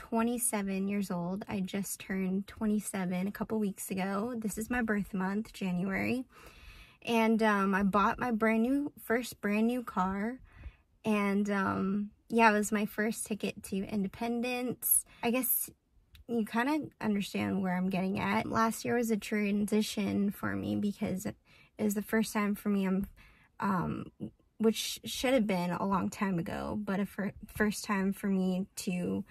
27 years old. I just turned 27 a couple weeks ago. This is my birth month, January. And I bought my first brand new car. And yeah, it was my first ticket to independence. I guess you kind of understand where I'm getting at. Last year was a transition for me because it was the first time for me which should have been a long time ago, but first time for me to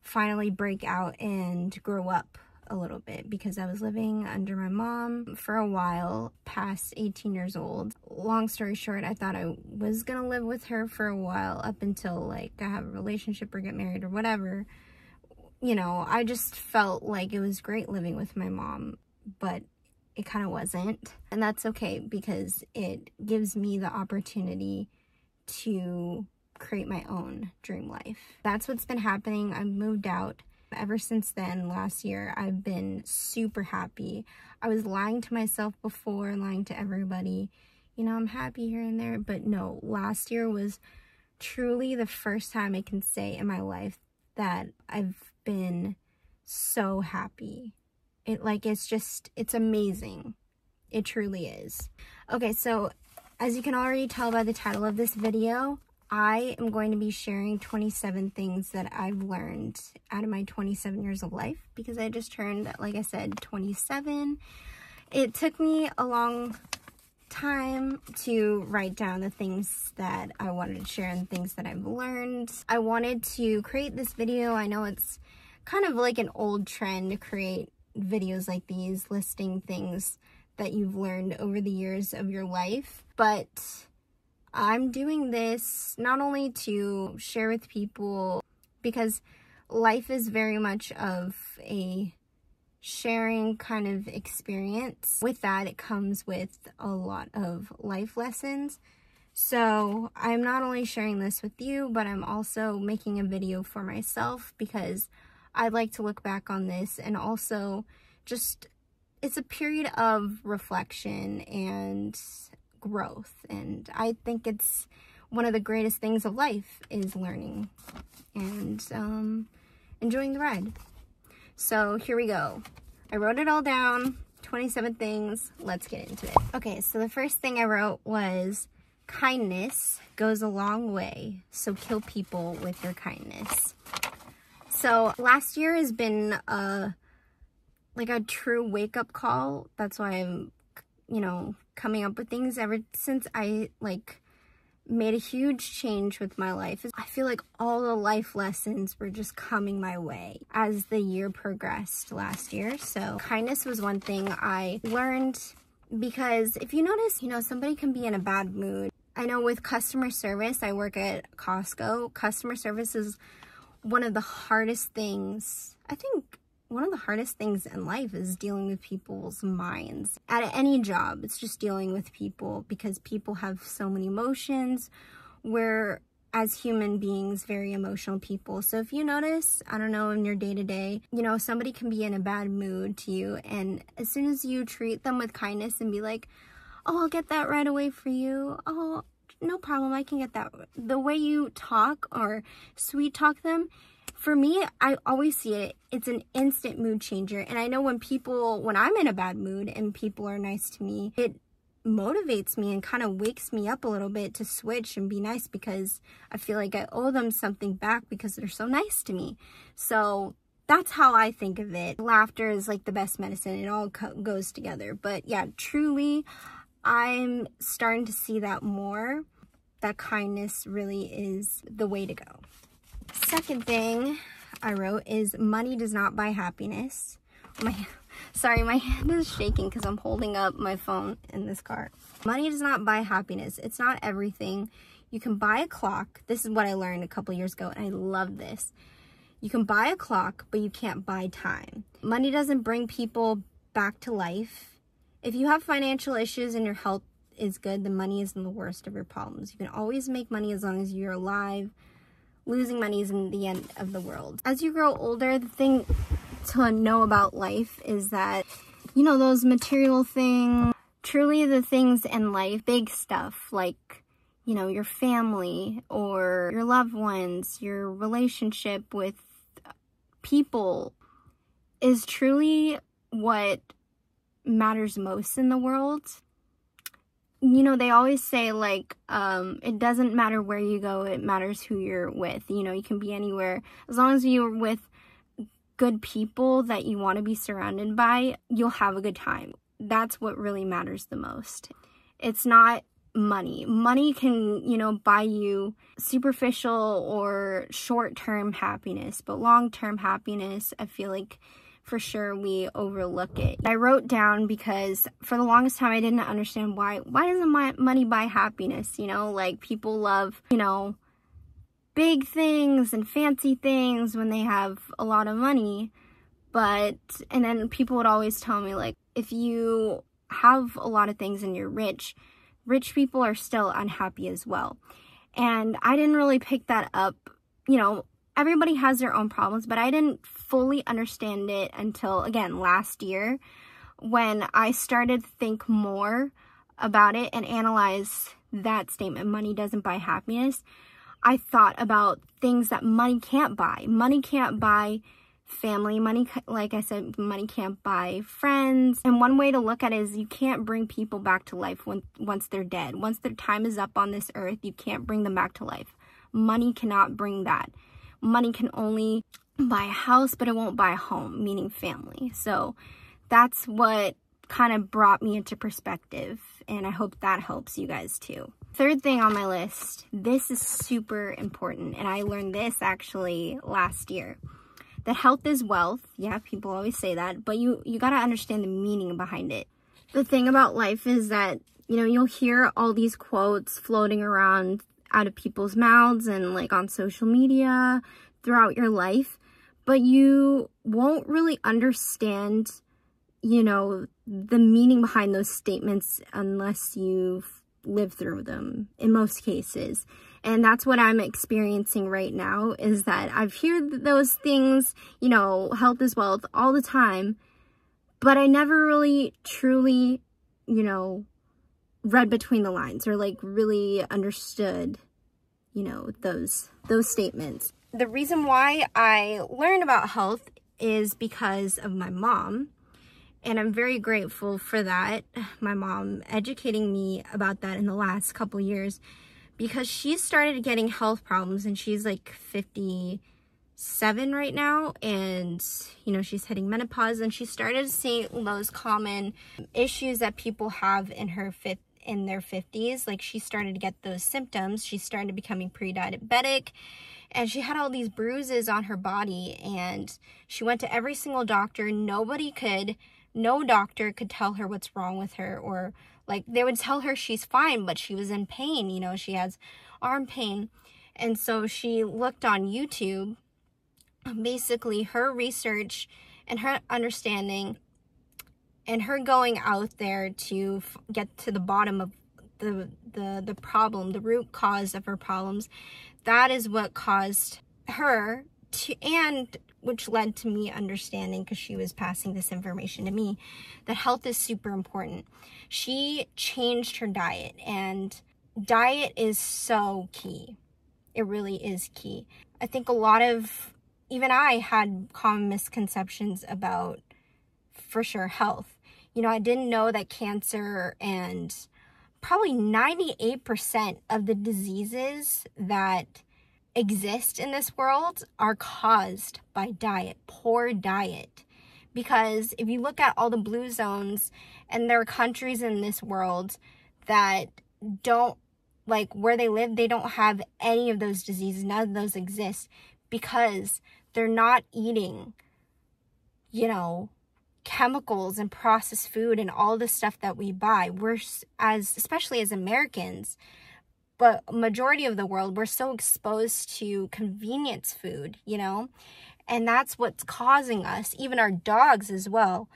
finally break out and grow up a little bit, because I was living under my mom for a while, past 18 years old. Long story short, I thought I was gonna live with her for a while, up until like I have a relationship or get married or whatever. You know, I just felt like it was great living with my mom, but it kind of wasn't. And that's okay, because it gives me the opportunity to create my own dream life. That's what's been happening. I've moved out. Ever since then, last year, I've been super happy. I was lying to myself before, lying to everybody. You know, I'm happy here and there, but no, last year was truly the first time I can say in my life that I've been so happy. It's amazing. It truly is. Okay, so as you can already tell by the title of this video, I am going to be sharing 27 things that I've learned out of my 27 years of life, because I just turned, like I said, 27. It took me a long time to write down the things that I wanted to share and things that I've learned. I wanted to create this video. I know it's kind of like an old trend to create videos like these, listing things that you've learned over the years of your life, but I'm doing this not only to share with people, because life is very much of a sharing kind of experience. With that, it comes with a lot of life lessons. So I'm not only sharing this with you, but I'm also making a video for myself, because I'd like to look back on this, and also just, it's a period of reflection and growth, and I think it's one of the greatest things of life is learning and enjoying the ride. So here we go. I wrote it all down, 27 things. Let's get into it. Okay, so the first thing I wrote was, kindness goes a long way, so kill people with your kindness. So last year has been like a true wake-up call. That's why I'm, you know, coming up with things ever since I made a huge change with my life. I feel like all the life lessons were just coming my way as the year progressed last year. So kindness was one thing I learned, because if you notice, you know, somebody can be in a bad mood. I know with customer service, I work at Costco. Customer service is one of the hardest things, I think one of the hardest things in life is dealing with people's minds. At any job, it's just dealing with people, because people have so many emotions. We're, as human beings, very emotional people. So if you notice, I don't know, in your day-to-day, you know, somebody can be in a bad mood to you, and as soon as you treat them with kindness and be like, oh, I'll get that right away for you. Oh, no problem, I can get that. The way you talk or sweet talk them, for me, I always see it, it's an instant mood changer. And I know when I'm in a bad mood and people are nice to me, it motivates me and kind of wakes me up a little bit to switch and be nice, because I feel like I owe them something back because they're so nice to me. So that's how I think of it. Laughter is like the best medicine. It all goes together. But yeah, truly, I'm starting to see that more, that kindness really is the way to go. Second thing I wrote is, money does not buy happiness. Sorry, my hand is shaking because I'm holding up my phone in this car. Money does not buy happiness. It's not everything. You can buy a clock. This is what I learned a couple years ago, and I love this. You can buy a clock, but you can't buy time. Money doesn't bring people back to life. If you have financial issues and your health is good, then money isn't the worst of your problems. You can always make money as long as you're alive. Losing money isn't the end of the world. As you grow older, the thing to know about life is that, you know, those material things, truly the things in life, big stuff like, you know, your family or your loved ones, your relationship with people is truly what matters most in the world. You know, they always say, like, it doesn't matter where you go, it matters who you're with. You know, you can be anywhere. As long as you're with good people that you want to be surrounded by, you'll have a good time. That's what really matters the most. It's not money. Money can, you know, buy you superficial or short-term happiness, but long-term happiness, I feel like for sure we overlook it. I wrote down, because for the longest time I didn't understand why doesn't money buy happiness? You know, like, people love, you know, big things and fancy things when they have a lot of money, and then people would always tell me, like, if you have a lot of things and you're rich people are still unhappy as well. And I didn't really pick that up. You know, everybody has their own problems, but I didn't fully understand it until, again, last year, when I started to think more about it and analyze that statement, money doesn't buy happiness. I thought about things that money can't buy. Money can't buy family. Money, like I said, money can't buy friends. And one way to look at it is you can't bring people back to life once they're dead. Once their time is up on this earth, you can't bring them back to life. Money cannot bring that. Money can only buy a house, but it won't buy a home, meaning family. So that's what kind of brought me into perspective, and I hope that helps you guys too. Third thing on my list, this is super important, and I learned this actually last year. That health is wealth. Yeah, people always say that, but you got to understand the meaning behind it. The thing about life is that, you know, you'll hear all these quotes floating around out of people's mouths and, like, on social media throughout your life, but you won't really understand, you know, the meaning behind those statements unless you've lived through them in most cases. And that's what I'm experiencing right now, is that I've heard those things, you know, health is wealth, all the time, but I never really truly, you know, read between the lines or, like, really understood, you know, those statements. The reason why I learned about health is because of my mom, and I'm very grateful for that. My mom educating me about that in the last couple years, because she started getting health problems, and she's like 57 right now, and, you know, she's hitting menopause, and she started seeing those common issues that people have in their 50s. Like, she started to get those symptoms. She started becoming pre-diabetic, and she had all these bruises on her body, and she went to every single doctor. No doctor could tell her what's wrong with her, or, like, they would tell her she's fine, but she was in pain. You know, she has arm pain. And so she looked on YouTube. Basically, her research and her understanding and her going out there to get to the bottom of the problem, the root cause of her problems, that is what caused her to, and which led to me understanding, because she was passing this information to me, that health is super important. She changed her diet, and diet is so key. It really is key. I think even I had common misconceptions about, for sure, health. You know, I didn't know that cancer and probably 98% of the diseases that exist in this world are caused by diet, poor diet. Because if you look at all the blue zones, and there are countries in this world that don't, like, where they live, they don't have any of those diseases. None of those exist because they're not eating, you know, chemicals and processed food and all the stuff that we buy. Especially as Americans, but majority of the world, we're so exposed to convenience food, you know, and that's what's causing us, even our dogs as well,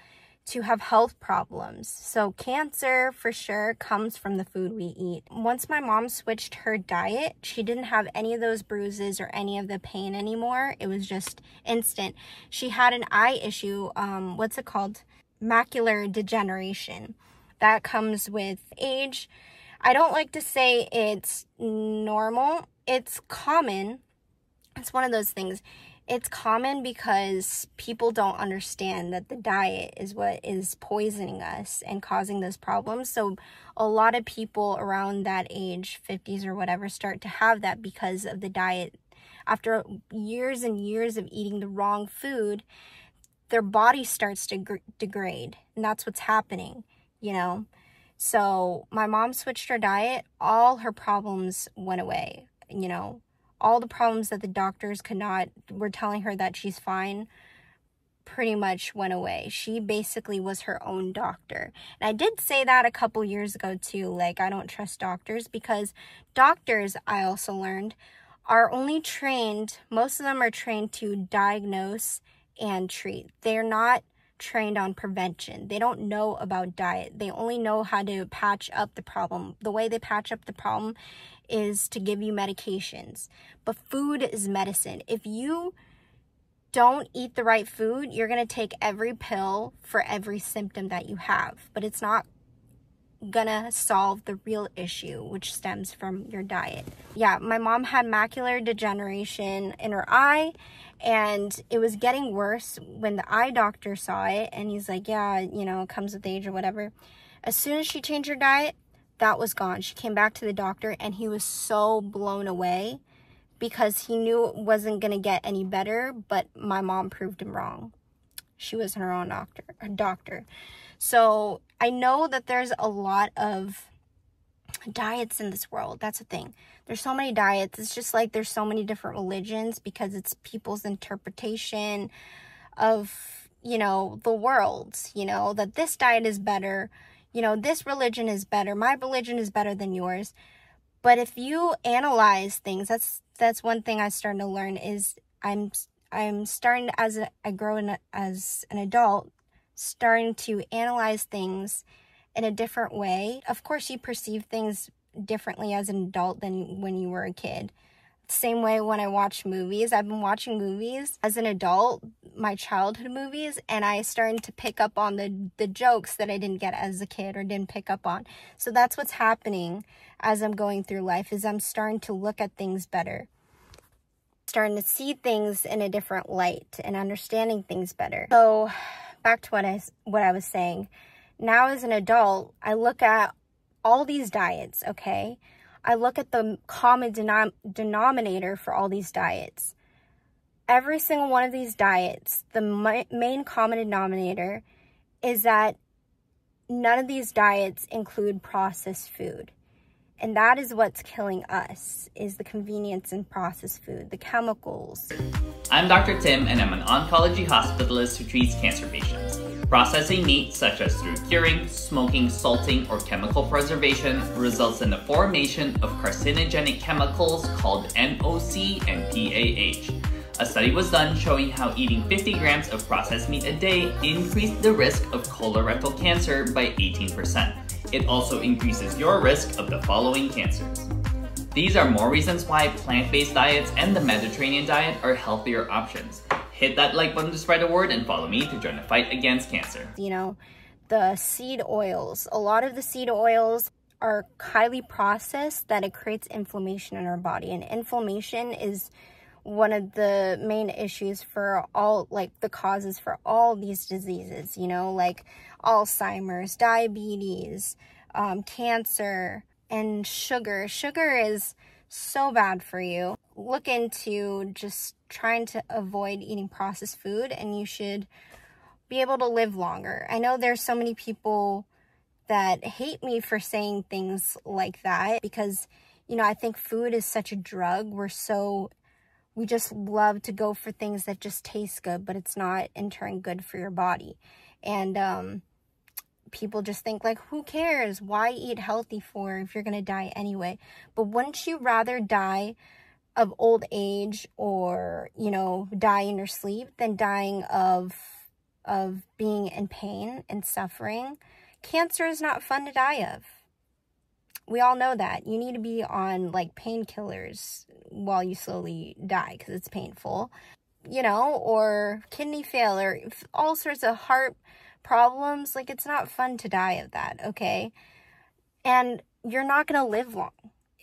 to have health problems. So cancer, for sure, comes from the food we eat. Once my mom switched her diet, she didn't have any of those bruises or any of the pain anymore. It was just instant. She had an eye issue, what's it called? Macular degeneration. That comes with age. I don't like to say it's normal. It's common. It's one of those things. It's common because people don't understand that the diet is what is poisoning us and causing those problems. So a lot of people around that age, 50s or whatever, start to have that because of the diet. After years and years of eating the wrong food, their body starts to degrade. And that's what's happening, you know. So my mom switched her diet. All her problems went away, you know. All the problems that the doctors were telling her that she's fine, pretty much went away. She basically was her own doctor. And I did say that a couple years ago too, like I don't trust doctors, because doctors, I also learned, are only trained, most of them are trained to diagnose and treat. They're not trained on prevention. They don't know about diet. They only know how to patch up the problem. The way they patch up the problem is to give you medications. But food is medicine. If you don't eat the right food, you're going to take every pill for every symptom that you have. But it's not gonna solve the real issue, which stems from your diet. Yeah, my mom had macular degeneration in her eye, and it was getting worse when the eye doctor saw it, and he's like, yeah, you know, it comes with age or whatever. As soon as she changed her diet, that was gone. She came back to the doctor, and he was so blown away because he knew it wasn't gonna get any better, but my mom proved him wrong. She was her own doctor. So I know that there's a lot of diets in this world. That's the thing. There's so many diets. It's just like there's so many different religions, because it's people's interpretation of, you know, the world, you know, that this diet is better, you know, this religion is better, my religion is better than yours. But if you analyze things, that's one thing I started to learn is I'm starting to, as an adult, starting to analyze things in a different way. Of course, you perceive things differently as an adult than when you were a kid. Same way when I watch movies. I've been watching movies as an adult, my childhood movies, and I started to pick up on the jokes that I didn't get as a kid or didn't pick up on. So that's what's happening as I'm going through life, is I'm starting to look at things better. Starting to see things in a different light and understanding things better. So back to what I was saying. Now as an adult, I look at all these diets, okay? I look at the common denominator for all these diets. Every single one of these diets, the main common denominator is that none of these diets include processed food. And that is what's killing us, is the convenience in processed food, the chemicals. I'm Dr. Tim, and I'm an oncology hospitalist who treats cancer patients. Processing meat, such as through curing, smoking, salting, or chemical preservation, results in the formation of carcinogenic chemicals called NOC and PAH. A study was done showing how eating 50 grams of processed meat a day increased the risk of colorectal cancer by 18%. It also increases your risk of the following cancers. These are more reasons why plant-based diets and the Mediterranean diet are healthier options. Hit that like button to spread the word and follow me to join the fight against cancer. You know, the seed oils. A lot of the seed oils are highly processed, that it creates inflammation in our body. And inflammation is one of the main issues for all, like the causes for all these diseases, you know, like Alzheimer's, diabetes, cancer, and sugar. Sugar is so bad for you. Look into just trying to avoid eating processed food, and you should be able to live longer. I know there's so many people that hate me for saying things like that, because, you know, I think food is such a drug. We just love to go for things that just taste good, but it's not in turn good for your body. And people just think, like, who cares? Why eat healthy for if you're going to die anyway? But wouldn't you rather die of old age, or, you know, die in your sleep, than dying of being in pain and suffering? Cancer is not fun to die of. We all know that. You need to be on, like, painkillers while you slowly die, because it's painful, you know, or kidney failure, all sorts of heart problems. Like, it's not fun to die of that, okay? And you're not going to live long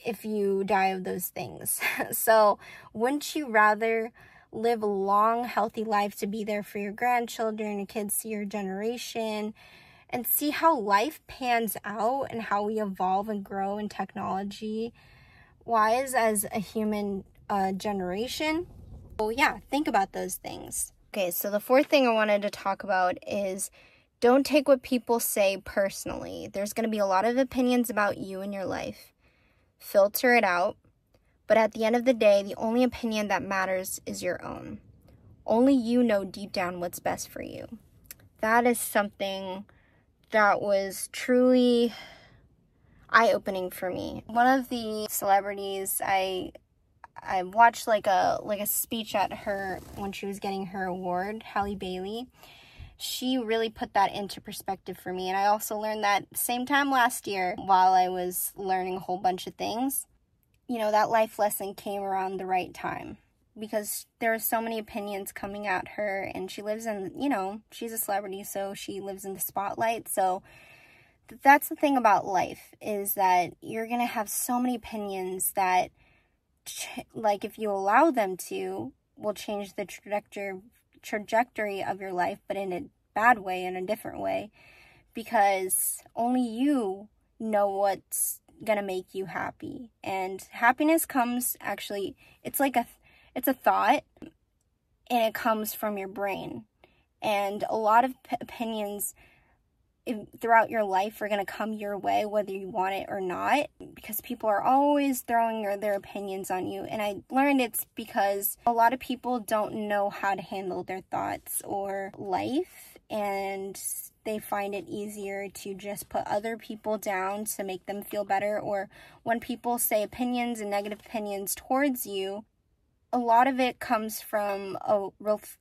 if you die of those things. So wouldn't you rather live a long, healthy life to be there for your grandchildren, your kids, see your generation, and see how life pans out and how we evolve and grow in technology-wise as a human generation. So yeah, think about those things. Okay, so the fourth thing I wanted to talk about is don't take what people say personally. There's going to be a lot of opinions about you and your life. Filter it out. But at the end of the day, the only opinion that matters is your own. Only you know deep down what's best for you. That is something that was truly eye-opening for me. One of the celebrities, I watched like a speech at her when she was getting her award, Halle Bailey. She really put that into perspective for me. And I also learned that same time last year while I was learning a whole bunch of things. You know, that life lesson came around the right time because there are so many opinions coming at her, and she lives in, you know, she's a celebrity, so she lives in the spotlight. So that's the thing about life, is that you're going to have so many opinions that, like, if you allow them to, will change the trajectory of your life, but in a bad way, in a different way, because only you know what's gonna make you happy. And happiness comes, actually, it's a thought, and it comes from your brain. And a lot of opinions throughout your life are going to come your way, whether you want it or not, because people are always throwing their opinions on you. And I learned it's because a lot of people don't know how to handle their thoughts or life, and they find it easier to just put other people down to make them feel better. Or when people say opinions and negative opinions towards you, a lot of it comes from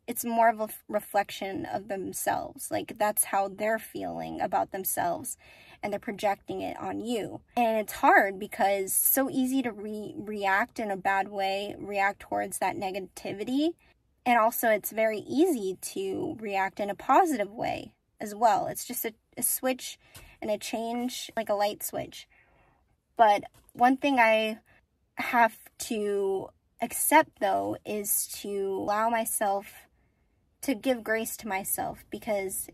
it's more of a reflection of themselves. Like, that's how they're feeling about themselves, and they're projecting it on you. And it's hard because it's so easy to react in a bad way, react towards that negativity. And also it's very easy to react in a positive way as well. It's just a switch and a change, like a light switch. But one thing I have to accept, though, is to allow myself to give grace to myself, because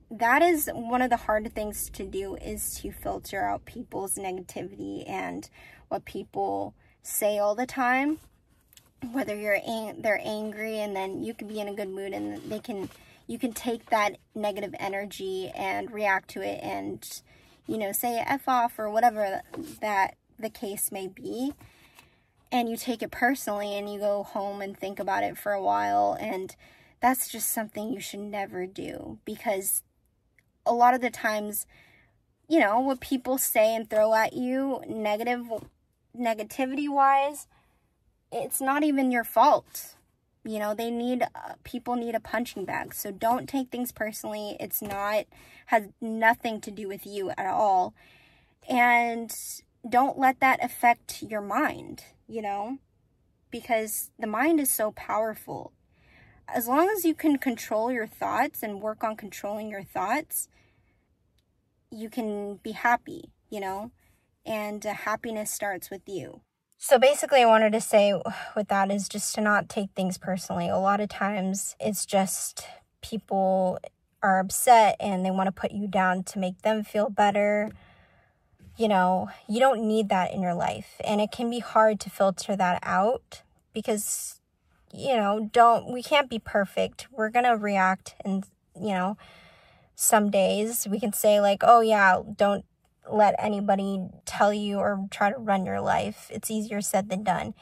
that is one of the hard things to do, is to filter out people's negativity and what people say all the time. Whether they're angry, and then you can be in a good mood, and you can take that negative energy and react to it and, you know, say F off or whatever that the case may be. And you take it personally, and you go home and think about it for a while. And that's just something you should never do, because a lot of the times, you know, what people say and throw at you negativity wise, it's not even your fault. You know, people need a punching bag. So don't take things personally. Has nothing to do with you at all. And don't let that affect your mind, you know, because the mind is so powerful. As long as you can control your thoughts and work on controlling your thoughts, you can be happy, you know, and happiness starts with you. So basically, I wanted to say with that is just to not take things personally. A lot of times it's just people are upset and they want to put you down to make them feel better. You know, you don't need that in your life. And it can be hard to filter that out because, you know, we can't be perfect. We're going to react, and, you know, some days we can say like, oh yeah, don't let anybody tell you or try to run your life. It's easier said than done.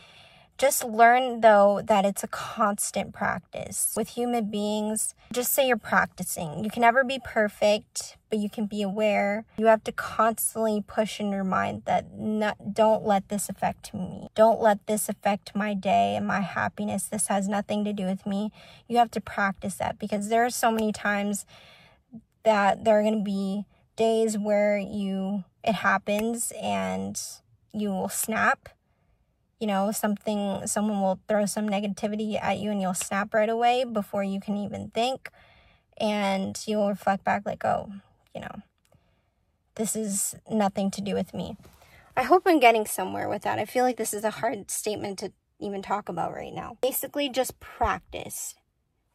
Just learn, though, that it's a constant practice. With human beings, just say you're practicing. You can never be perfect, but you can be aware. You have to constantly push in your mind that don't let this affect me. Don't let this affect my day and my happiness. This has nothing to do with me. You have to practice that, because there are so many times that there are going to be days where it happens and you will snap. You know, someone will throw some negativity at you and you'll snap right away before you can even think. And you'll reflect back like, oh, you know, this is nothing to do with me. I hope I'm getting somewhere with that. I feel like this is a hard statement even talk about right now. Basically, just practice.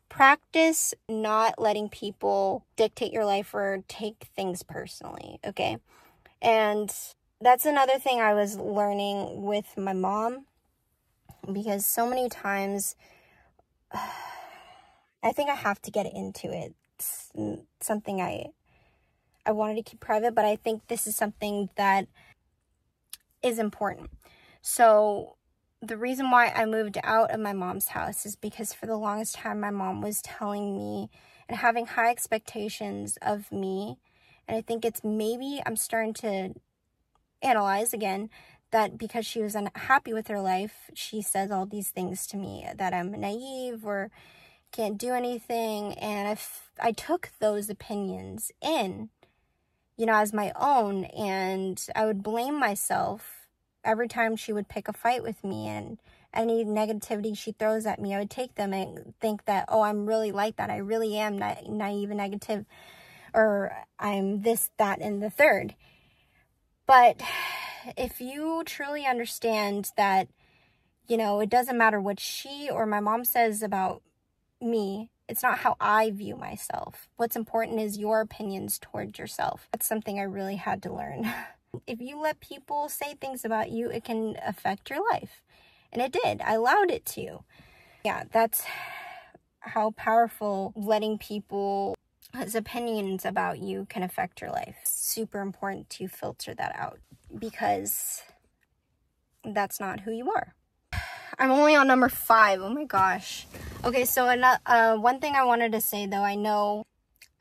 Practice not letting people dictate your life or take things personally, okay? And that's another thing I was learning with my mom, because so many times, I think I have to get into it. It's something I wanted to keep private, but I think this is something that is important. So the reason why I moved out of my mom's house is because for the longest time, my mom was telling me and having high expectations of me. And I think it's maybe I'm starting to analyze again that because she was unhappy with her life, she says all these things to me, that I'm naive or can't do anything. And I took those opinions in, you know, as my own, and I would blame myself every time she would pick a fight with me, and any negativity she throws at me, I would take them and think that, oh, I'm really like that. I really am naive and negative, or I'm this, that, and the third. But if you truly understand that, you know, it doesn't matter what she or my mom says about me, it's not how I view myself. What's important is your opinions towards yourself. That's something I really had to learn. If you let people say things about you, it can affect your life. And it did. I allowed it to. Yeah, that's how powerful letting people's opinions about you can affect your life. It's super important to filter that out, because that's not who you are. I'm only on number 5. Oh my gosh. Okay, so one thing I wanted to say, though,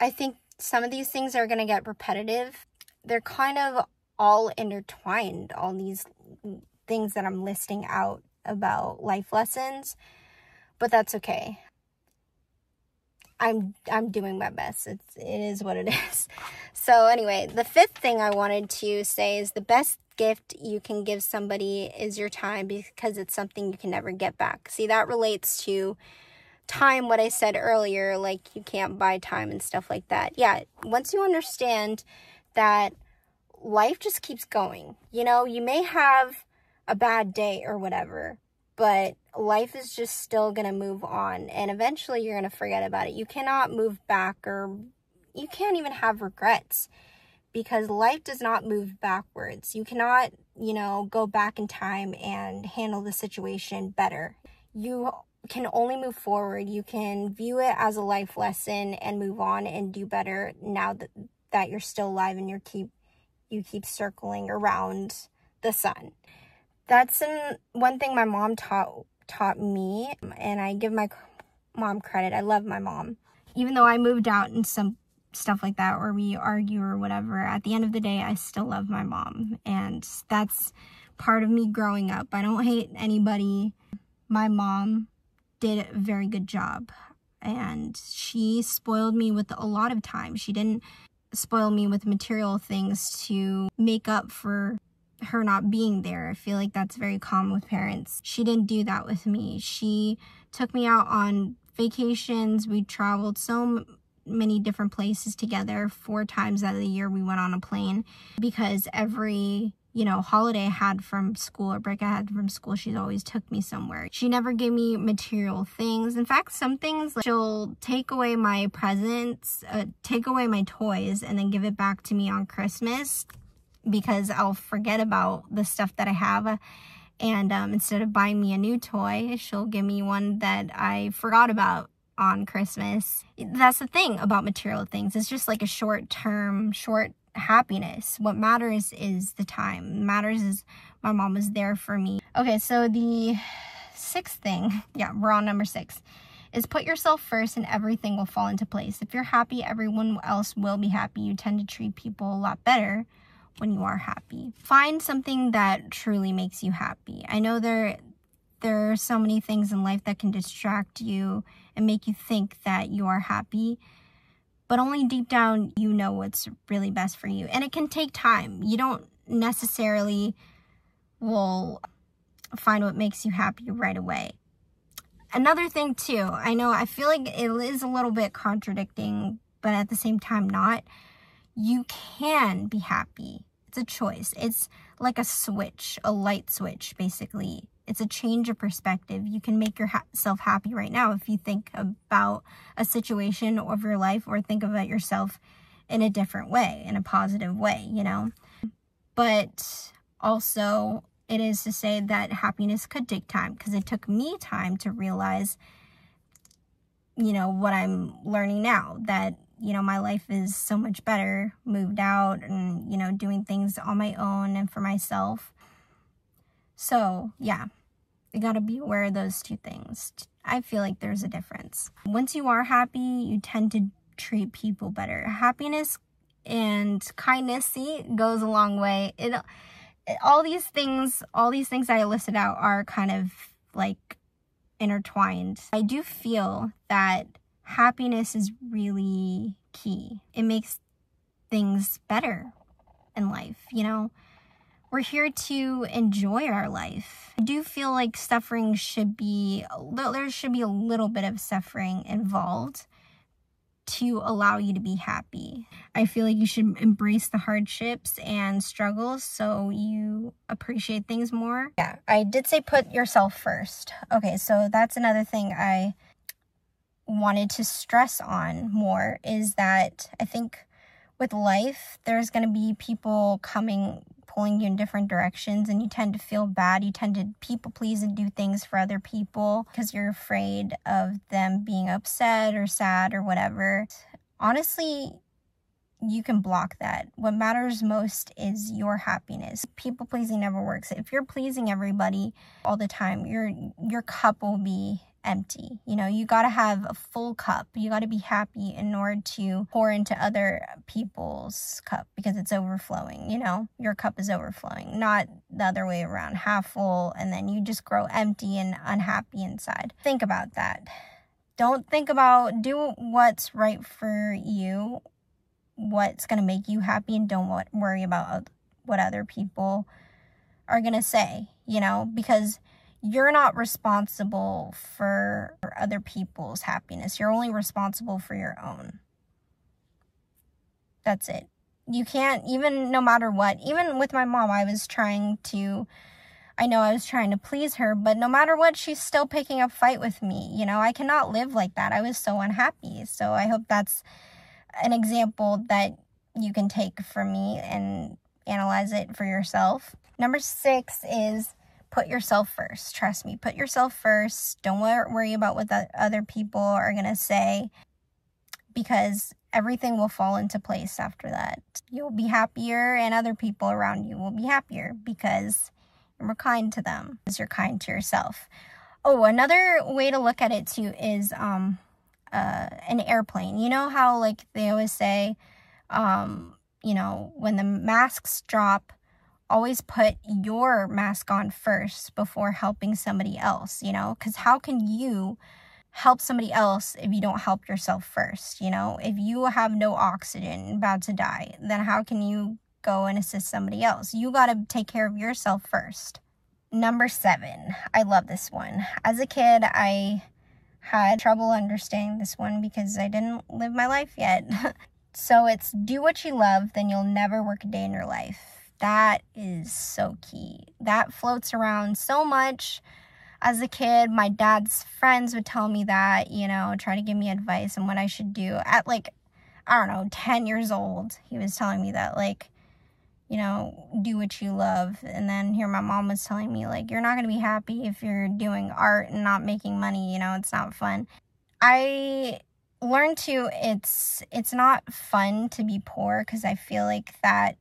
I think some of these things are going to get repetitive. They're kind of all intertwined, all these things that I'm listing out about life lessons, but that's okay. I'm doing my best. It is what it is. So anyway, the 5th thing I wanted to say is the best gift you can give somebody is your time, because it's something you can never get back. See, that relates to time, what I said earlier, like you can't buy time and stuff like that. Yeah, once you understand that life just keeps going. You know, you may have a bad day or whatever, but life is just still going to move on, and eventually you're going to forget about it. You cannot move back, or you can't even have regrets, because life does not move backwards. You cannot, you know, go back in time and handle the situation better. You can only move forward. You can view it as a life lesson and move on and do better now that you're still alive and you keep circling around the sun. That's one thing my mom taught me, and I give my mom credit. I love my mom. Even though I moved out and some stuff like that, or we argue or whatever, at the end of the day, I still love my mom, and that's part of me growing up. I don't hate anybody. My mom did a very good job, and she spoiled me with a lot of time. She didn't spoil me with material things to make up for her not being there. I feel like that's very common with parents. She didn't do that with me. She took me out on vacations. We traveled so many different places together. 4 times out of the year we went on a plane, because every, you know, holiday I had from school or break I had from school, she always took me somewhere. She never gave me material things. In fact, some things, like, she'll take away my presents, take away my toys, and then give it back to me on Christmas, because I'll forget about the stuff that I have. And instead of buying me a new toy, she'll give me one that I forgot about on Christmas. That's the thing about material things. It's just like a short happiness. What matters is the time. What matters is my mom was there for me. Okay, so the 6th thing, yeah, we're on number 6, is put yourself first and everything will fall into place. If you're happy, everyone else will be happy. You tend to treat people a lot better when you are happy. Find something that truly makes you happy. I know there are so many things in life that can distract you and make you think that you are happy, but only deep down you know what's really best for you. And it can take time. You don't necessarily will find what makes you happy right away. Another thing too, I feel like it is a little bit contradicting, but at the same time not. You can be happy. It's a choice. It's like a switch, a light switch, basically. It's a change of perspective. You can make yourself happy right now if you think about a situation of your life, or think about yourself in a different way, in a positive way, you know. But also, it is to say that happiness could take time, because it took me time to realize, you know, what I'm learning now, that, you know, my life is so much better, moved out and, you know, doing things on my own and for myself. So, yeah, you got to be aware of those two things. I feel like there's a difference. Once you are happy, you tend to treat people better. Happiness and kindness, see, goes a long way. All these things that I listed out are kind of like intertwined. I do feel that happiness is really key. It makes things better in life, you know. We're here to enjoy our life. I do feel like suffering should be, there should be a little bit of suffering involved to allow you to be happy. I feel like you should embrace the hardships and struggles so you appreciate things more. Yeah, I did say put yourself first. Okay, so that's another thing I wanted to stress on more, is that I think with life, there's going to be people pulling you in different directions, and you tend to feel bad. You tend to people please and do things for other people because you're afraid of them being upset or sad or whatever. Honestly, you can block that. What matters most is your happiness. People pleasing never works. If you're pleasing everybody all the time, your cup will be empty. You know, you got to have a full cup. You got to be happy in order to pour into other people's cup, because it's overflowing. You know, your cup is overflowing, not the other way around, half full, and then you just grow empty and unhappy inside. Think about that. Don't think about, do what's right for you, what's going to make you happy, and don't worry about what other people are going to say, you know, because you're not responsible for other people's happiness. You're only responsible for your own. That's it. You can't, even no matter what, even with my mom, I was trying to please her, but no matter what, she's still picking a fight with me. You know, I cannot live like that. I was so unhappy. So I hope that's an example that you can take from me and analyze it for yourself. Number 6 is put yourself first. Trust me, put yourself first. Don't worry about what the other people are going to say, because everything will fall into place after that. You'll be happier, and other people around you will be happier because you're kind to them, because you're kind to yourself. Oh, another way to look at it too is an airplane. You know how, like, they always say, you know, when the masks drop, always put your mask on first before helping somebody else, you know, because how can you help somebody else if you don't help yourself first? You know, if you have no oxygen, about to die, then how can you go and assist somebody else? You got to take care of yourself first. Number 7, I love this one. As a kid, I had trouble understanding this one because I didn't live my life yet. So it's do what you love, then you'll never work a day in your life. That is so key. That floats around so much. As a kid, my dad's friends would tell me that, you know, try to give me advice on what I should do. At, like, I don't know, 10 years old, he was telling me that, like, you know, do what you love. And then here my mom was telling me, like, you're not going to be happy if you're doing art and not making money, you know, it's not fun. I learned to, it's not fun to be poor, because I feel like that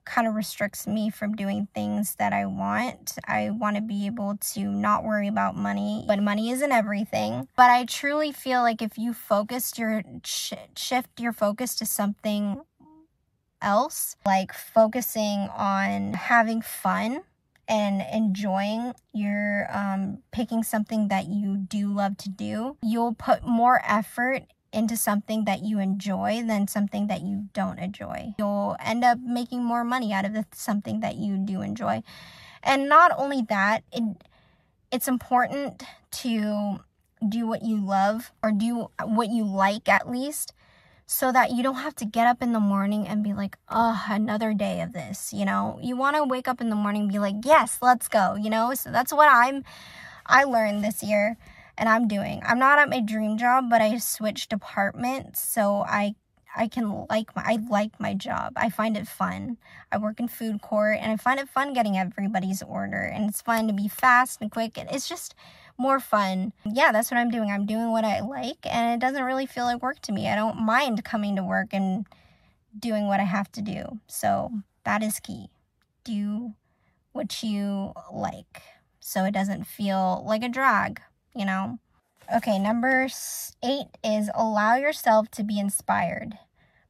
kind of restricts me from doing things that I want. I want to be able to not worry about money, but money isn't everything. But I truly feel like if you shift your focus to something else, like focusing on having fun and enjoying your picking something that you do love to do, you'll put more effort into something that you enjoy than something that you don't enjoy. You'll end up making more money out of something that you do enjoy. And not only that, it's important to do what you love, or do what you like at least, so that you don't have to get up in the morning and be like, oh, another day of this, you know? You want to wake up in the morning and be like, yes, let's go, you know? So that's what I learned this year and I'm doing. I'm not at my dream job, but I switched departments, so I like my job. I find it fun. I work in food court and I find it fun getting everybody's order, and it's fun to be fast and quick, and it's just more fun. Yeah, that's what I'm doing. I'm doing what I like, and it doesn't really feel like work to me. I don't mind coming to work and doing what I have to do. So that is key. Do what you like, so it doesn't feel like a drag, you know? Okay, number 8 is allow yourself to be inspired,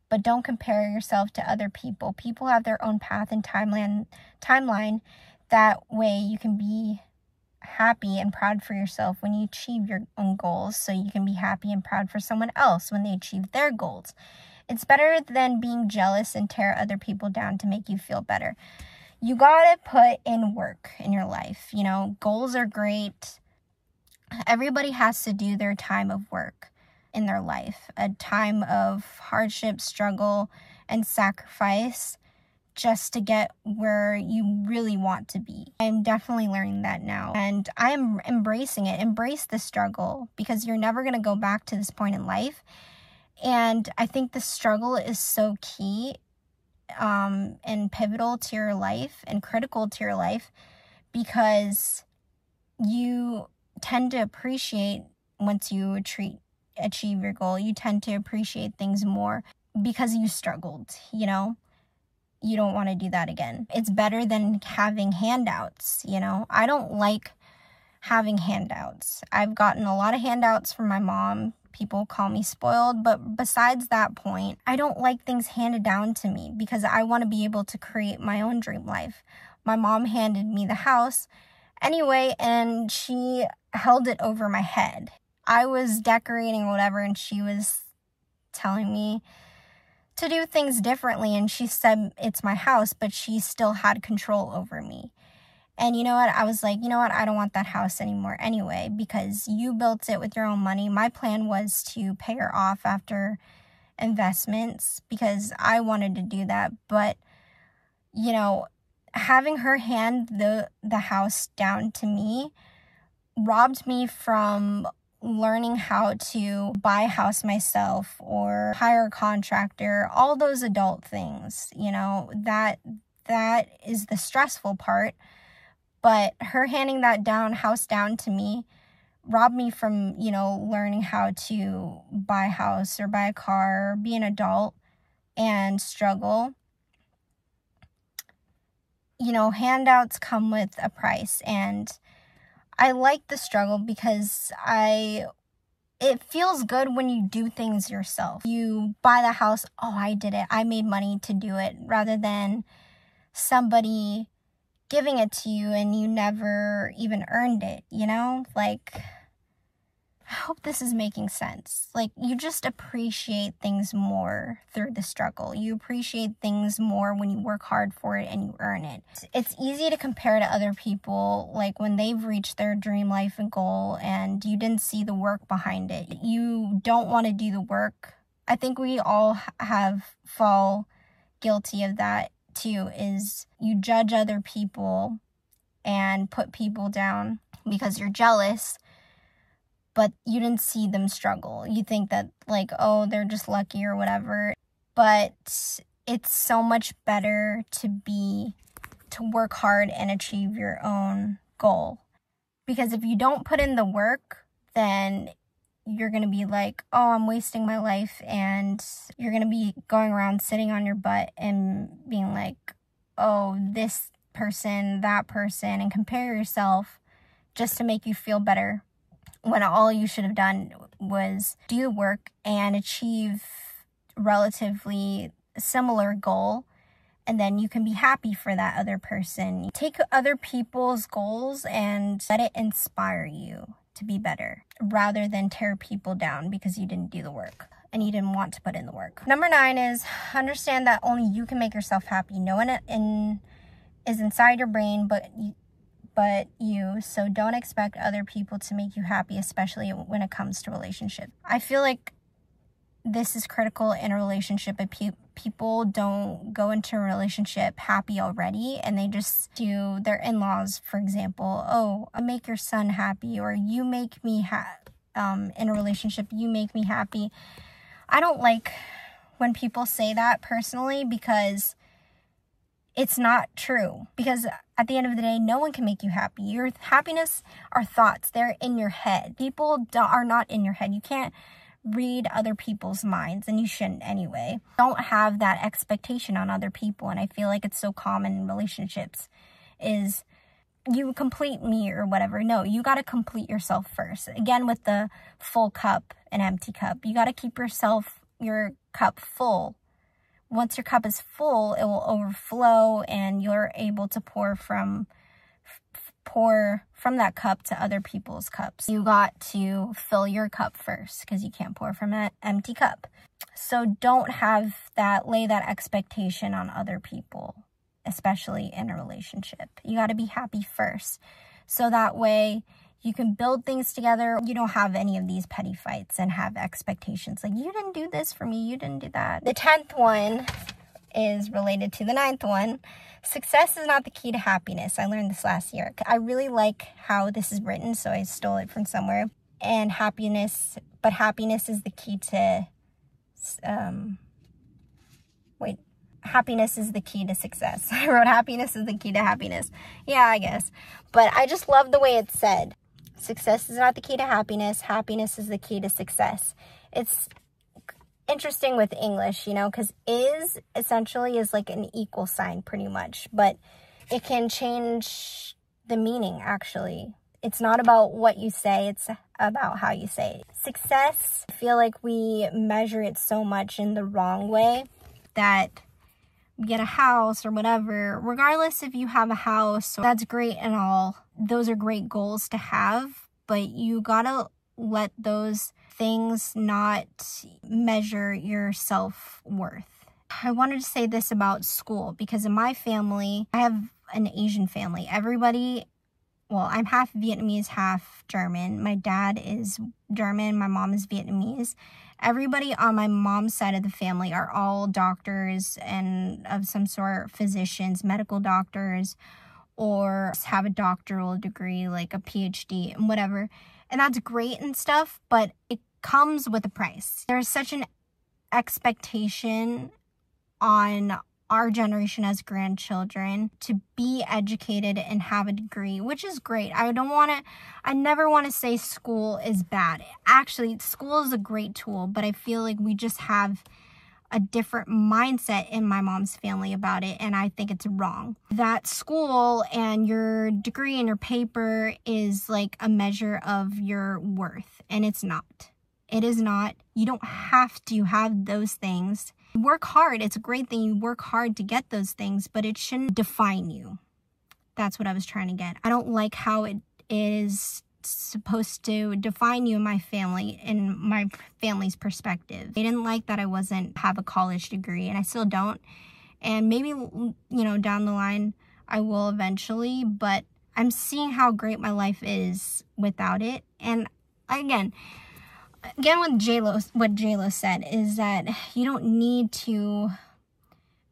but don't compare yourself to other people. People have their own path and timeline. That way you can be happy and proud for yourself when you achieve your own goals, so you can be happy and proud for someone else when they achieve their goals. It's better than being jealous and tear other people down to make you feel better. You gotta put in work in your life. You know, goals are great. Everybody has to do their time of work in their life, a time of hardship, struggle, and sacrifice, just to get where you really want to be. I'm definitely learning that now, and I am embracing it. Embrace the struggle, because you're never going to go back to this point in life. And I think the struggle is so key and pivotal to your life and critical to your life, because you tend to appreciate, once you achieve your goal, you tend to appreciate things more because you struggled, you know? You don't want to do that again. It's better than having handouts, you know? I don't like having handouts. I've gotten a lot of handouts from my mom. People call me spoiled, but besides that point, I don't like things handed down to me, because I want to be able to create my own dream life. My mom handed me the house anyway, and she held it over my head. I was decorating or whatever, and she was telling me to do things differently, and she said it's my house, but she still had control over me. And you know what? I was like, you know what? I don't want that house anymore anyway, because you built it with your own money. My plan was to pay her off after investments, because I wanted to do that. But, you know, having her hand the house down to me robbed me from learning how to buy a house myself or hire a contractor, all those adult things, you know, that is the stressful part. But her handing that house down to me robbed me from, you know, learning how to buy a house or buy a car or be an adult and struggle. You know, handouts come with a price, and I like the struggle because it feels good when you do things yourself. You buy the house, oh, I did it. I made money to do it, rather than somebody giving it to you and you never even earned it, you know? Like, I hope this is making sense. Like, you just appreciate things more through the struggle. You appreciate things more when you work hard for it and you earn it. It's easy to compare to other people, like when they've reached their dream life and goal and you didn't see the work behind it. You don't want to do the work. I think we all fall guilty of that too, is you judge other people and put people down because you're jealous, but you didn't see them struggle. You think that, like, oh, they're just lucky or whatever. But it's so much better to work hard and achieve your own goal. Because if you don't put in the work, then you're going to be like, oh, I'm wasting my life. And you're going to be going around sitting on your butt and being like, oh, this person, that person, and compare yourself just to make you feel better, when all you should have done was do the work and achieve relatively similar goal, and then you can be happy for that other person. Take other people's goals and let it inspire you to be better, rather than tear people down because you didn't do the work and you didn't want to put in the work. Number 9 is understand that only you can make yourself happy. No one is inside your brain but you, so don't expect other people to make you happy, especially when it comes to relationships. I feel like this is critical in a relationship. If people don't go into a relationship happy already, and they just do their in-laws, for example, oh, I make your son happy, or you make me in a relationship, you make me happy. I don't like when people say that personally, because it's not true. Because at the end of the day, no one can make you happy. Your happiness are thoughts. They're in your head. People are not in your head. You can't read other people's minds, and you shouldn't anyway. Don't have that expectation on other people. And I feel like it's so common in relationships, is you complete me or whatever. No, you got to complete yourself first. Again, with the full cup and empty cup, you got to keep your cup full. Once your cup is full, it will overflow, and you're able to pour from that cup to other people's cups. You got to fill your cup first, because you can't pour from an empty cup. So don't lay that expectation on other people, especially in a relationship. You got to be happy first, so that way you can build things together. You don't have any of these petty fights and have expectations like, you didn't do this for me, you didn't do that. The 10th one is related to the 9th one. Success is not the key to happiness. I learned this last year. I really like how this is written, so I stole it from somewhere. And happiness is the key to, happiness is the key to success. I wrote happiness is the key to happiness. Yeah, I guess. But I just love the way it's said. Success is not the key to happiness. Happiness is the key to success. It's interesting with English, because is essentially is like an equal sign pretty much, but it can change the meaning actually. It's not about what you say, it's about how you say it. Success, I feel like we measure it so much in the wrong way, that you get a house or whatever, regardless if you have a house, that's great and all. Those are great goals to have, but you gotta let those things not measure your self-worth. I wanted to say this about school, because in my family, I have an Asian family. I'm half Vietnamese, half German. My dad is German, my mom is Vietnamese. Everybody on my mom's side of the family are all doctors and of some sort, physicians, medical doctors, or have a doctoral degree, like a PhD and whatever. And that's great and stuff, but it comes with a price. There's such an expectation on our generation as grandchildren to be educated and have a degree, which is great. I never want to say school is bad. Actually, school is a great tool, but I feel like we just have a different mindset in my mom's family about it, and I think it's wrong. That school and your degree and your paper is like a measure of your worth, and it's not. It is not. You don't have to have those things. Work hard. It's a great thing. You work hard to get those things, but it shouldn't define you. That's what I was trying to get. I don't like how it is supposed to define you in my family's perspective. They didn't like that I have a college degree, and I still don't. And maybe, down the line I will eventually, but I'm seeing how great my life is without it. And again, what J-Lo said is that you don't need to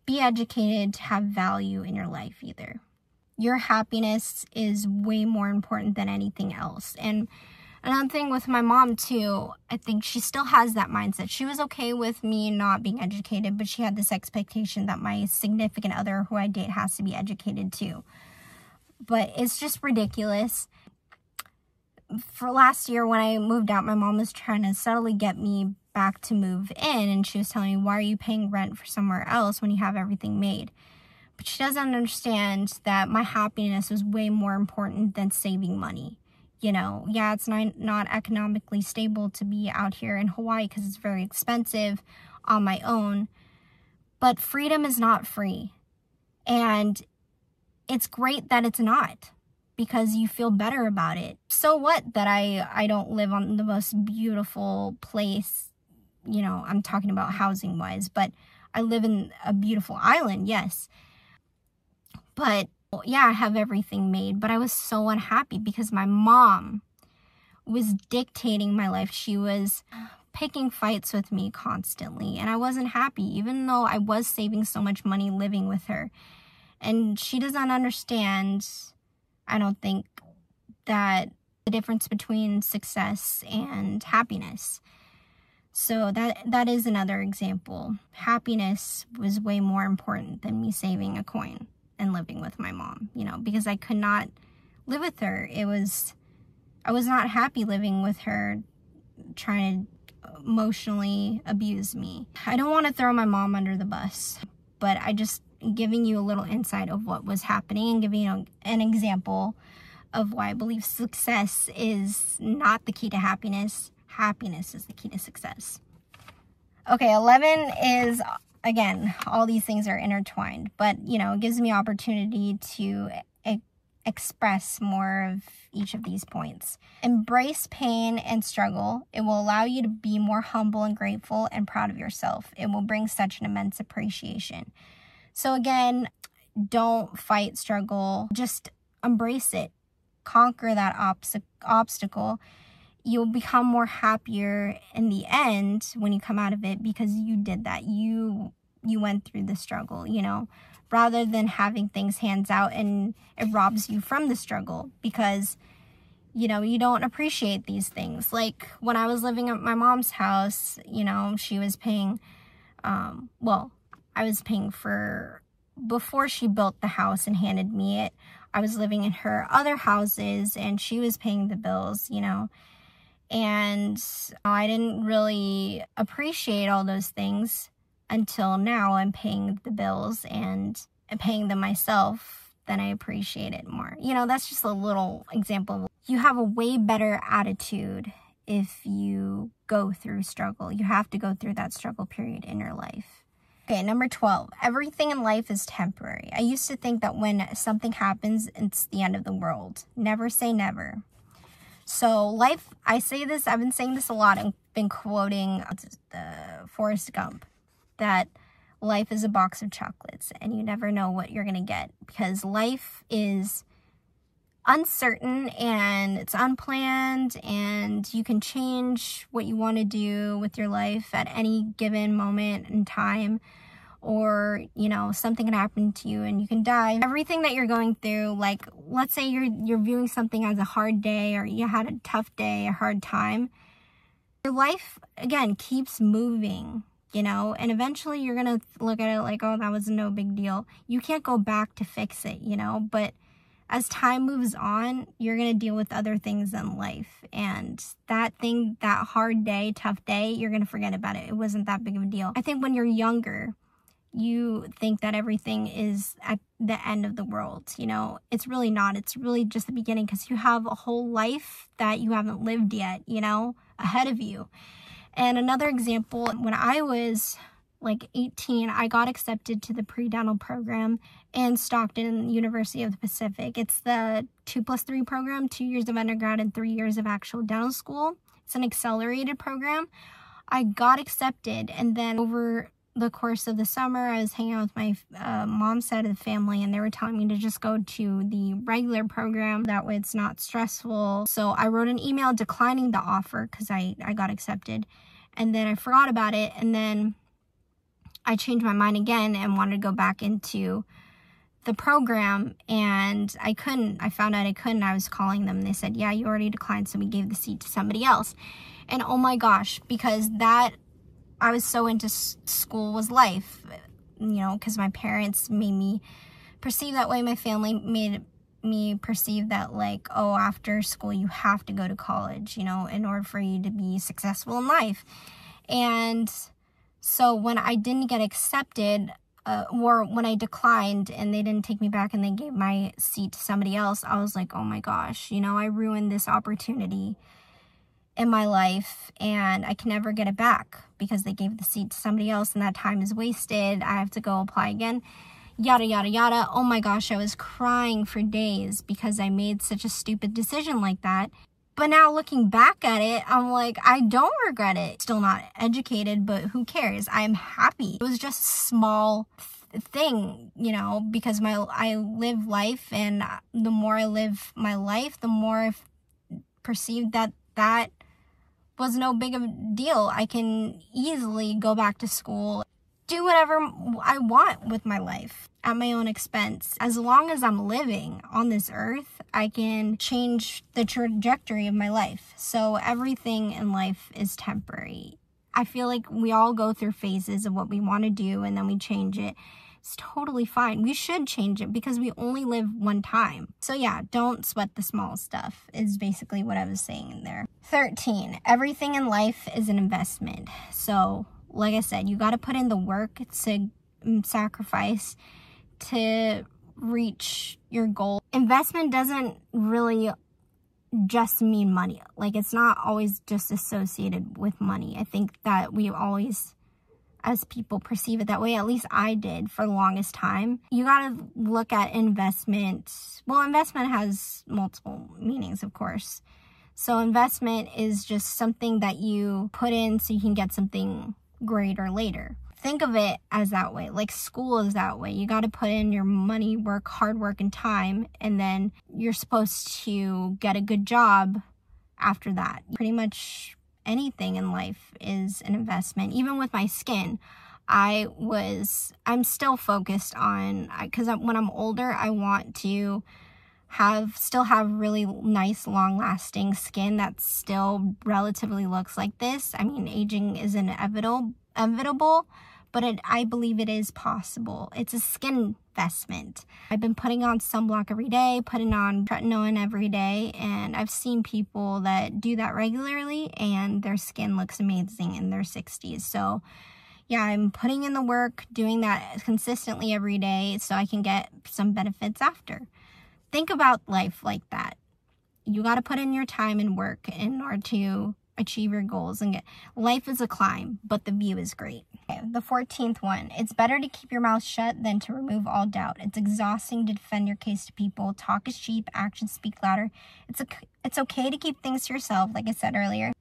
be educated to have value in your life either. Your happiness is way more important than anything else. And another thing with my mom too, I think she still has that mindset. She was okay with me not being educated, but she had this expectation that my significant other who I date has to be educated too. But it's just ridiculous. For last year when I moved out, my mom was trying to subtly get me back to move in, and she was telling me, why are you paying rent for somewhere else when you have everything made? But she doesn't understand that my happiness was way more important than saving money. Yeah, it's not economically stable to be out here in Hawaii because it's very expensive on my own, but freedom is not free. And it's great that it's not, because you feel better about it. So what that I don't live on the most beautiful place, I'm talking about housing wise, but I live in a beautiful island, yes. But yeah, I have everything made, but I was so unhappy because my mom was dictating my life. She was picking fights with me constantly, and I wasn't happy, even though I was saving so much money living with her. And she doesn't understand, I don't think, that the difference between success and happiness. So that is another example. Happiness was way more important than me saving a coin and living with my mom, you know, because I could not live with her. I was not happy living with her, trying to emotionally abuse me. I don't want to throw my mom under the bus, but I just giving you a little insight of what was happening and giving you an example of why I believe success is not the key to happiness. Happiness is the key to success. Okay, 11 is, again, all these things are intertwined, but, you know, it gives me opportunity to express more of each of these points. Embrace pain and struggle. It will allow you to be more humble and grateful and proud of yourself. It will bring such an immense appreciation. So again, don't fight struggle. Just embrace it. Conquer that obstacle. You'll become more happier in the end when you come out of it because you did that. You went through the struggle, you know, rather than having things hands out and it robs you from the struggle because, you know, you don't appreciate these things. Like when I was living at my mom's house, you know, she was paying, I was paying for, before she built the house and handed me it, I was living in her other houses and she was paying the bills, you know, and I didn't really appreciate all those things until now I'm paying the bills and paying them myself, then I appreciate it more. You know, that's just a little example. You have a way better attitude if you go through struggle. You have to go through that struggle period in your life. Okay, number 12, everything in life is temporary. I used to think that when something happens, it's the end of the world. Never say never. So life, I say this, I've been saying this a lot and been quoting the Forrest Gump, that life is a box of chocolates and you never know what you're going to get because life is uncertain and it's unplanned and you can change what you want to do with your life at any given moment in time, or, you know, something can happen to you and you can die. Everything that you're going through, like, let's say you're viewing something as a hard day or you had a tough day, a hard time, your life, again, keeps moving, you know, and eventually you're going to look at it like, oh, that was no big deal. You can't go back to fix it, you know, but as time moves on, you're going to deal with other things in life. And that thing, that hard day, tough day, you're going to forget about it. It wasn't that big of a deal. I think when you're younger, you think that everything is at the end of the world, you know. It's really not. It's really just the beginning because you have a whole life that you haven't lived yet, you know, ahead of you. And another example, when I was like 18, I got accepted to the pre-dental program in Stockton, University of the Pacific. It's the 2+3 program, 2 years of undergrad and 3 years of actual dental school. It's an accelerated program. I got accepted, and then over the course of the summer, I was hanging out with my mom's side of the family, and they were telling me to just go to the regular program. That way it's not stressful. So I wrote an email declining the offer because I got accepted, and then I forgot about it, and then I changed my mind again and wanted to go back into the program, and I couldn't. I found out I couldn't. I was calling them, and they said, yeah, you already declined, so we gave the seat to somebody else. And oh my gosh, because that, I was so into school was life, you know, because my parents made me perceive that way. My family made me perceive that, like, oh, after school you have to go to college, you know, in order for you to be successful in life. And so when I didn't get accepted, or when I declined and they didn't take me back and they gave my seat to somebody else, I was like, oh my gosh, you know, I ruined this opportunity in my life and I can never get it back because they gave the seat to somebody else and that time is wasted. I have to go apply again, yada, yada, yada. Oh my gosh, I was crying for days because I made such a stupid decision like that. But now looking back at it, I'm like, I don't regret it. Still not educated, but who cares? I'm happy. It was just a small thing, you know, because I live life, and the more I live my life, the more I perceive that was no big of a deal. I can easily go back to school, do whatever I want with my life at my own expense. As long as I'm living on this earth, I can change the trajectory of my life. So everything in life is temporary. I feel like we all go through phases of what we want to do and then we change it. It's totally fine. We should change it because we only live one time. So yeah, don't sweat the small stuff is basically what I was saying in there. 13, everything in life is an investment. So like I said, you got to put in the work to sacrifice to reach your goal. Investment doesn't really just mean money. Like, it's not always just associated with money. I think that we always, as people, perceive it that way. At least I did for the longest time. You got to look at investment. Well, investment has multiple meanings, of course. So investment is just something that you put in so you can get something greater later. Think of it as that way. Like, school is that way. You got to put in your money, work, hard work, and time, and then you're supposed to get a good job after that. Pretty much anything in life is an investment. Even with my skin, I'm still focused on, because when I'm older, I want to still have really nice, long-lasting skin that still relatively looks like this. I mean, aging is inevitable, but I believe it is possible. It's a skin investment. I've been putting on sunblock every day, putting on tretinoin every day, and I've seen people that do that regularly and their skin looks amazing in their 60s. So yeah, I'm putting in the work, doing that consistently every day so I can get some benefits after. Think about life like that. You got to put in your time and work in order to achieve your goals. And life is a climb, but the view is great. Okay, the 14th one. It's better to keep your mouth shut than to remove all doubt. It's exhausting to defend your case to people. Talk is cheap. Actions speak louder. It's okay to keep things to yourself, like I said earlier.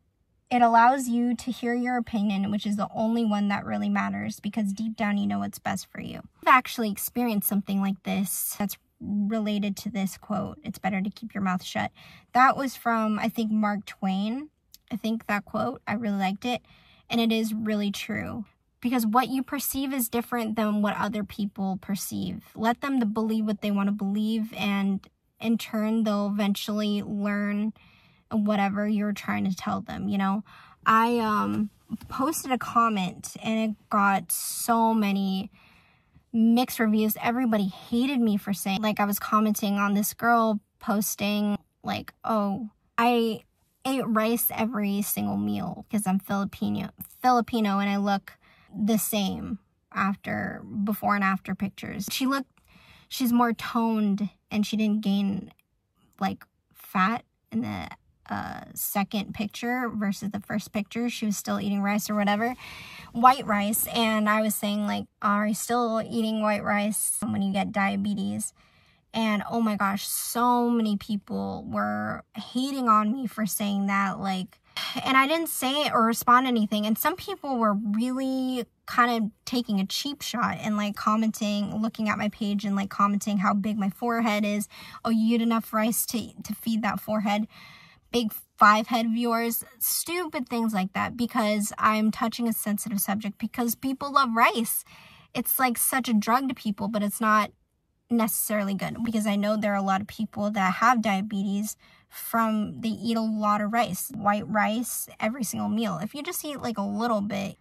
It allows you to hear your opinion, which is the only one that really matters, because deep down you know what's best for you. I've actually experienced something like this that's related to this quote. It's better to keep your mouth shut. That was from, I think, Mark Twain. I think that quote, I really liked it, and it is really true, because what you perceive is different than what other people perceive. Let them believe what they want to believe, and in turn they'll eventually learn whatever you're trying to tell them. You know, I posted a comment and it got so many mixed reviews. Everybody hated me for saying, like, I was commenting on this girl posting like, oh, I ate rice every single meal because I'm Filipino and I look the same before and after pictures. She's more toned and she didn't gain like fat in the second picture versus the first picture. She was still eating rice or whatever, white rice, and I was saying, like, are you still eating white rice when you get diabetes? And oh my gosh, so many people were hating on me for saying that, like, and I didn't say or respond to anything. And some people were really kind of taking a cheap shot and like commenting, looking at my page and like commenting how big my forehead is. Oh, you eat enough rice to feed that forehead. Big 5 head of yours. Stupid things like that, because I'm touching a sensitive subject, because people love rice. It's like such a drug to people, but it's not necessarily good, because I know there are a lot of people that have diabetes they eat a lot of rice, white rice every single meal. If you just eat like a little bit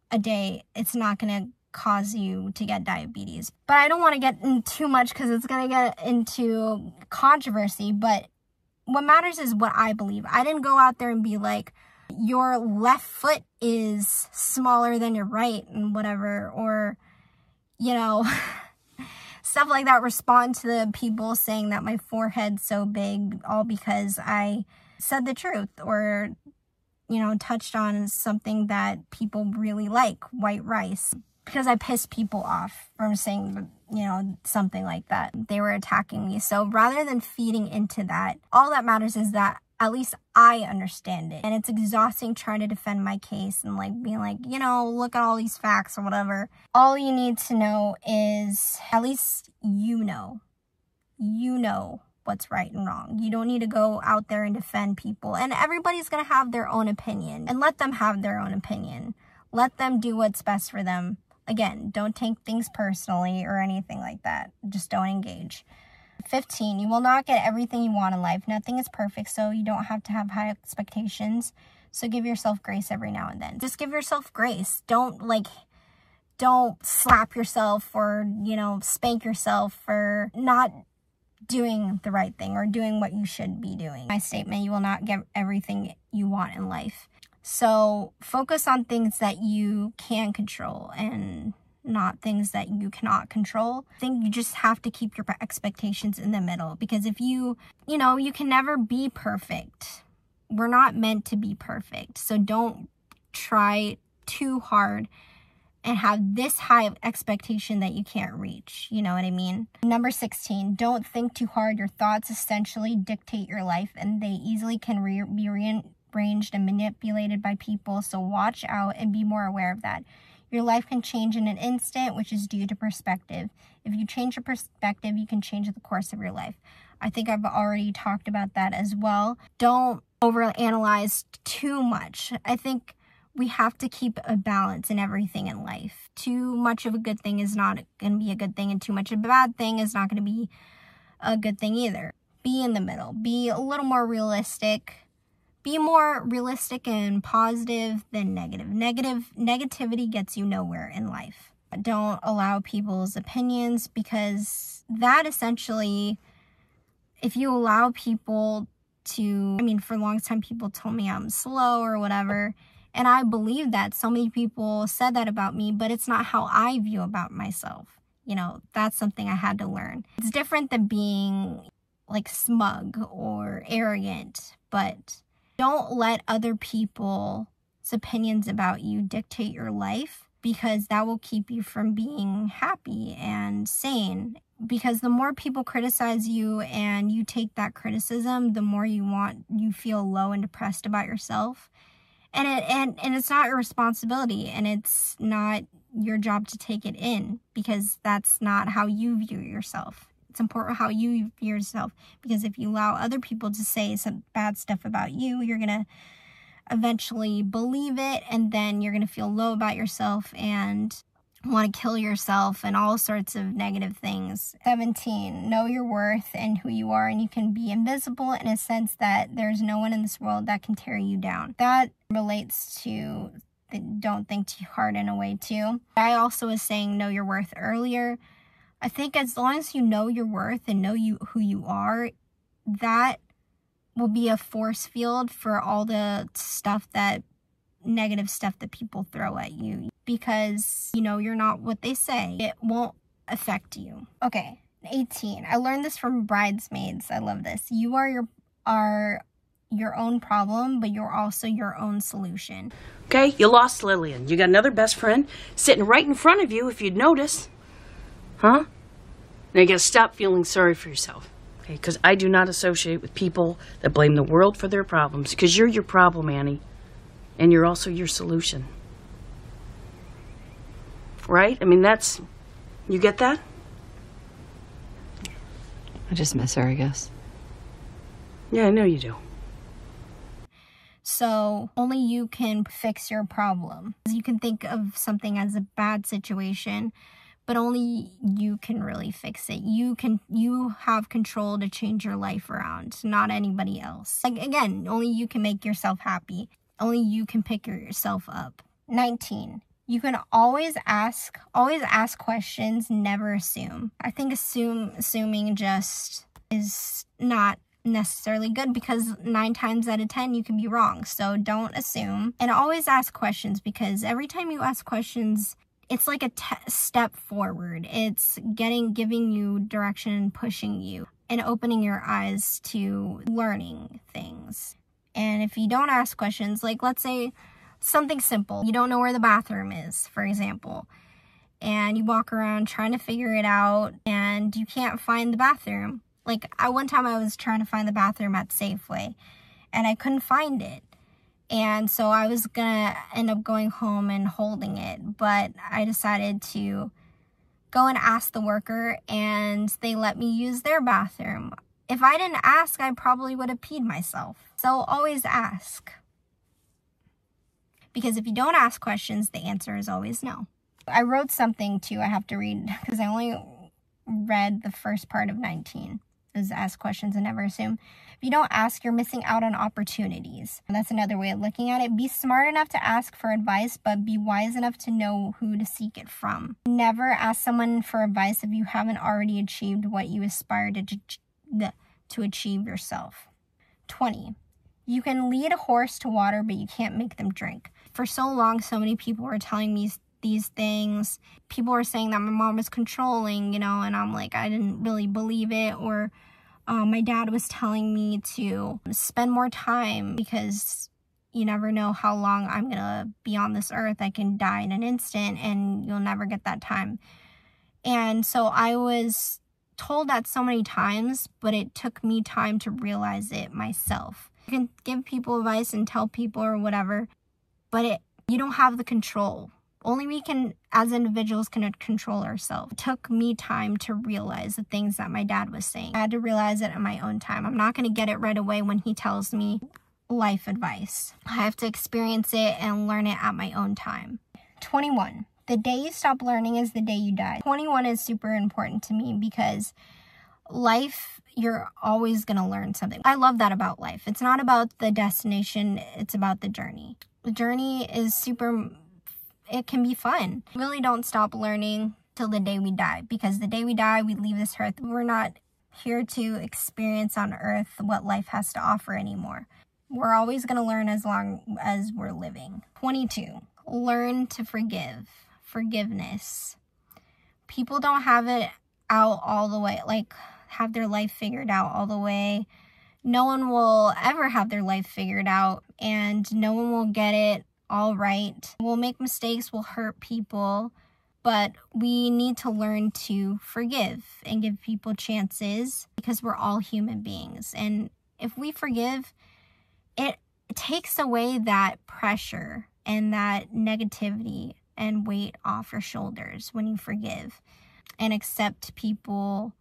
a day, it's not gonna cause you to get diabetes. But I don't want to get in too much because it's gonna get into controversy. But what matters is what I believe. I didn't go out there and be like, your left foot is smaller than your right and whatever, or, you know, stuff like that. Respond to the people saying that my forehead's so big all because I said the truth or, you know, touched on something that people really like, white rice, because I pissed people off from saying, you know, something like that. They were attacking me. So rather than feeding into that, all that matters is that at least I understand it. And it's exhausting trying to defend my case and like being like, you know, look at all these facts or whatever. All you need to know is at least you know what's right and wrong. You don't need to go out there and defend people. And everybody's going to have their own opinion, and let them have their own opinion. Let them do what's best for them. Again, don't take things personally or anything like that. Just don't engage. 15, you will not get everything you want in life. Nothing is perfect, so you don't have to have high expectations. So give yourself grace every now and then. Just give yourself grace. Don't slap yourself or, spank yourself for not doing the right thing or doing what you should be doing. My statement, you will not get everything you want in life. So focus on things that you can control and not things that you cannot control. I think you just have to keep your expectations in the middle, because if you can never be perfect. We're not meant to be perfect. So don't try too hard and have this high of expectation that you can't reach. You know what I mean? Number 16, don't think too hard. Your thoughts essentially dictate your life, and they easily can be rearranged and manipulated by people. So watch out and be more aware of that. Your life can change in an instant, which is due to perspective. If you change your perspective, you can change the course of your life. I think I've already talked about that as well. Don't overanalyze too much. I think we have to keep a balance in everything in life. Too much of a good thing is not going to be a good thing, and too much of a bad thing is not going to be a good thing either. Be in the middle. Be a little more realistic. Be more realistic and positive than negative. Negativity gets you nowhere in life. Don't allow people's opinions, because that essentially, if you allow people to, for a long time people told me I'm slow or whatever, and I believe that. So many people said that about me, but it's not how I view about myself. That's something I had to learn. It's different than being like smug or arrogant, but don't let other people's opinions about you dictate your life, because that will keep you from being happy and sane. Because the more people criticize you and you take that criticism, the more you feel low and depressed about yourself. And it's not your responsibility, and it's not your job to take it in, because that's not how you view yourself. It's important how you view yourself, because if you allow other people to say some bad stuff about you, you're going to eventually believe it, and then you're going to feel low about yourself and want to kill yourself and all sorts of negative things. 17, know your worth and who you are, and you can be invisible in a sense that there's no one in this world that can tear you down. That relates to the don't think too hard in a way too. I also was saying know your worth earlier. I think as long as you know your worth and know who you are, that will be a force field for all the negative stuff that people throw at you, because you're not what they say. It won't affect you. Okay, 18. I learned this from Bridesmaids. I love this. You are your own problem, but you're also your own solution. Okay, you lost Lillian. You got another best friend sitting right in front of you, if you'd notice. Huh? Now you gotta stop feeling sorry for yourself. Okay, because I do not associate with people that blame the world for their problems, because you're your problem, Annie. And you're also your solution. Right? You get that? I just miss her, I guess. Yeah, I know you do. So only you can fix your problem. You can think of something as a bad situation, but only you can really fix it. You have control to change your life around, not anybody else. Again, only you can make yourself happy. Only you can pick yourself up. 19. You can always ask questions, never assume. I think assuming just is not necessarily good, because 9 times out of 10 you can be wrong. So don't assume, and always ask questions, because every time you ask questions, it's like a step forward. It's giving you direction, pushing you, and opening your eyes to learning things. And if you don't ask questions, like let's say something simple, you don't know where the bathroom is, for example, and you walk around trying to figure it out and you can't find the bathroom. Like one time I was trying to find the bathroom at Safeway and I couldn't find it. And so I was gonna end up going home and holding it, but I decided to go and ask the worker, and they let me use their bathroom. If I didn't ask, I probably would have peed myself. So always ask. Because if you don't ask questions, the answer is always no. I wrote something too I have to read because I only read the first part of 19. Is ask questions and never assume. If you don't ask, you're missing out on opportunities. And that's another way of looking at it. Be smart enough to ask for advice, but be wise enough to know who to seek it from. Never ask someone for advice if you haven't already achieved what you aspire to achieve yourself. 20. You can lead a horse to water, but you can't make them drink. For so long, so many people were telling me these things. People were saying that my mom was controlling, and I'm like, I didn't really believe it. Or my dad was telling me to spend more time because you never know how long I'm gonna be on this earth. I can die in an instant and you'll never get that time. And so I was told that so many times, but it took me time to realize it myself. You can give people advice and tell people or whatever, but you don't have the control. Only we can, as individuals, can control ourselves. It took me time to realize the things that my dad was saying. I had to realize it in my own time. I'm not going to get it right away when he tells me life advice. I have to experience it and learn it at my own time. 21. The day you stop learning is the day you die. 21 is super important to me because life, you're always going to learn something. I love that about life. It's not about the destination, it's about the journey. The journey is it can be fun. Really don't stop learning till the day we die, because the day we die, we leave this earth. We're not here to experience on earth what life has to offer anymore. We're always going to learn as long as we're living. 22. Learn to forgive. Forgiveness. People don't have it out all the way, have their life figured out all the way. No one will ever have their life figured out, and no one will get it all right. We'll make mistakes, we'll hurt people, but we need to learn to forgive and give people chances because we're all human beings. And if we forgive, it takes away that pressure and that negativity and weight off your shoulders when you forgive and accept people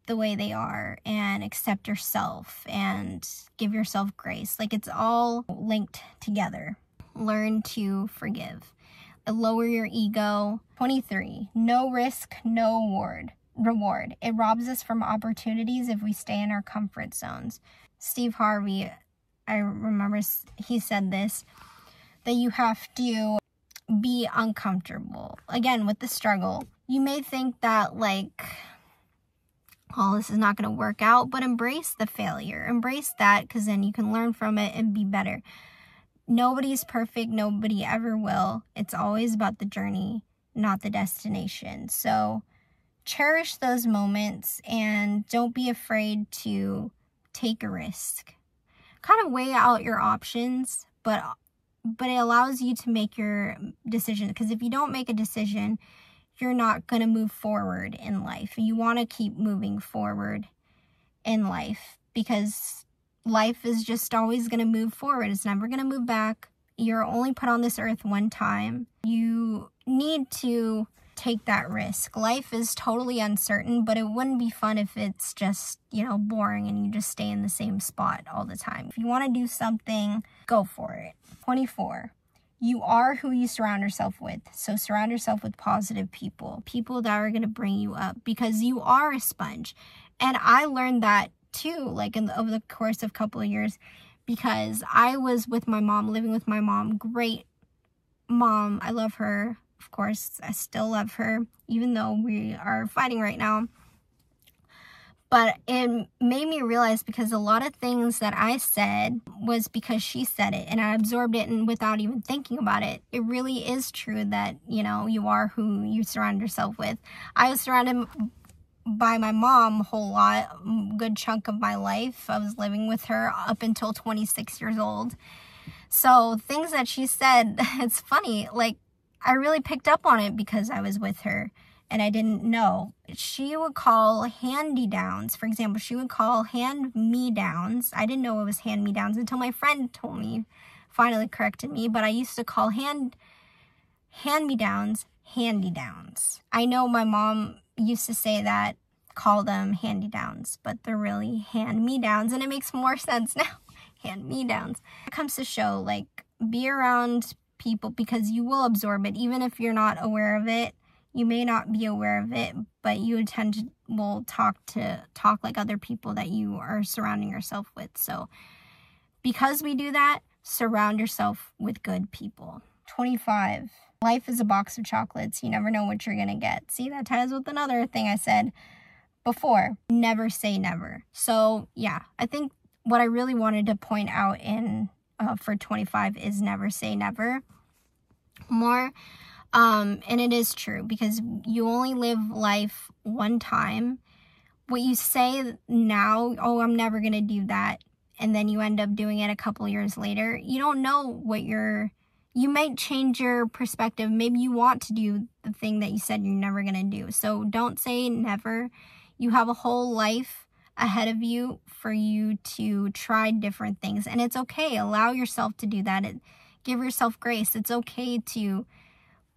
the way they are and accept yourself and give yourself grace. It's all linked together. Learn to forgive. Lower your ego. 23. No risk, no reward. It robs us from opportunities if we stay in our comfort zones. Steve Harvey, I remember he said this, that you have to be uncomfortable. Again, with the struggle. You may think that this is not going to work out, but embrace the failure. Embrace that, because then you can learn from it and be better. Nobody's perfect. Nobody ever will. It's always about the journey, not the destination. So cherish those moments and don't be afraid to take a risk. Kind of weigh out your options, but it allows you to make your decision. Because if you don't make a decision, you're not going to move forward in life. You want to keep moving forward in life because life is just always going to move forward. It's never going to move back. You're only put on this earth one time. You need to take that risk. Life is totally uncertain, but it wouldn't be fun if it's just, boring and you just stay in the same spot all the time. If you want to do something, go for it. 24. You are who you surround yourself with. So surround yourself with positive people. People that are going to bring you up because you are a sponge. And I learned that too, over the course of a couple of years, because I was with my mom, living with my mom. Great mom. I love her. Of course, I still love her, even though we are fighting right now. But it made me realize, because a lot of things that I said was because she said it, and I absorbed it and without even thinking about it. It really is true that, you are who you surround yourself with. I was surrounded by my mom a whole lot, good chunk of my life. I was living with her up until 26 years old. So things that she said, it's funny, I really picked up on it because I was with her and I didn't know. She would call hand-me-downs. For example, she would call hand-me-downs. I didn't know it was hand-me-downs until my friend told me, finally corrected me, but I used to call hand-me-downs, handy-downs. I know my mom used to say that call them hand-me-downs, but they're really hand-me-downs, and it makes more sense now. Hand-me-downs. It comes to show, like, be around people because you will absorb it, even if you're not aware of it. You may not be aware of it, but you will talk like other people that you are surrounding yourself with. So because we do that, surround yourself with good people. 25. Life is a box of chocolates. You never know what you're going to get. See, that ties with another thing I said before. Never say never. So yeah, I think what I really wanted to point out in for 25 is never say never more. And it is true because you only live life one time. What you say now, oh, I'm never going to do that, and then you end up doing it a couple years later, you don't know what you might change your perspective. Maybe you want to do the thing that you said you're never going to do. So don't say never. You have a whole life ahead of you for you to try different things. And it's okay. Allow yourself to do that. Give yourself grace. It's okay to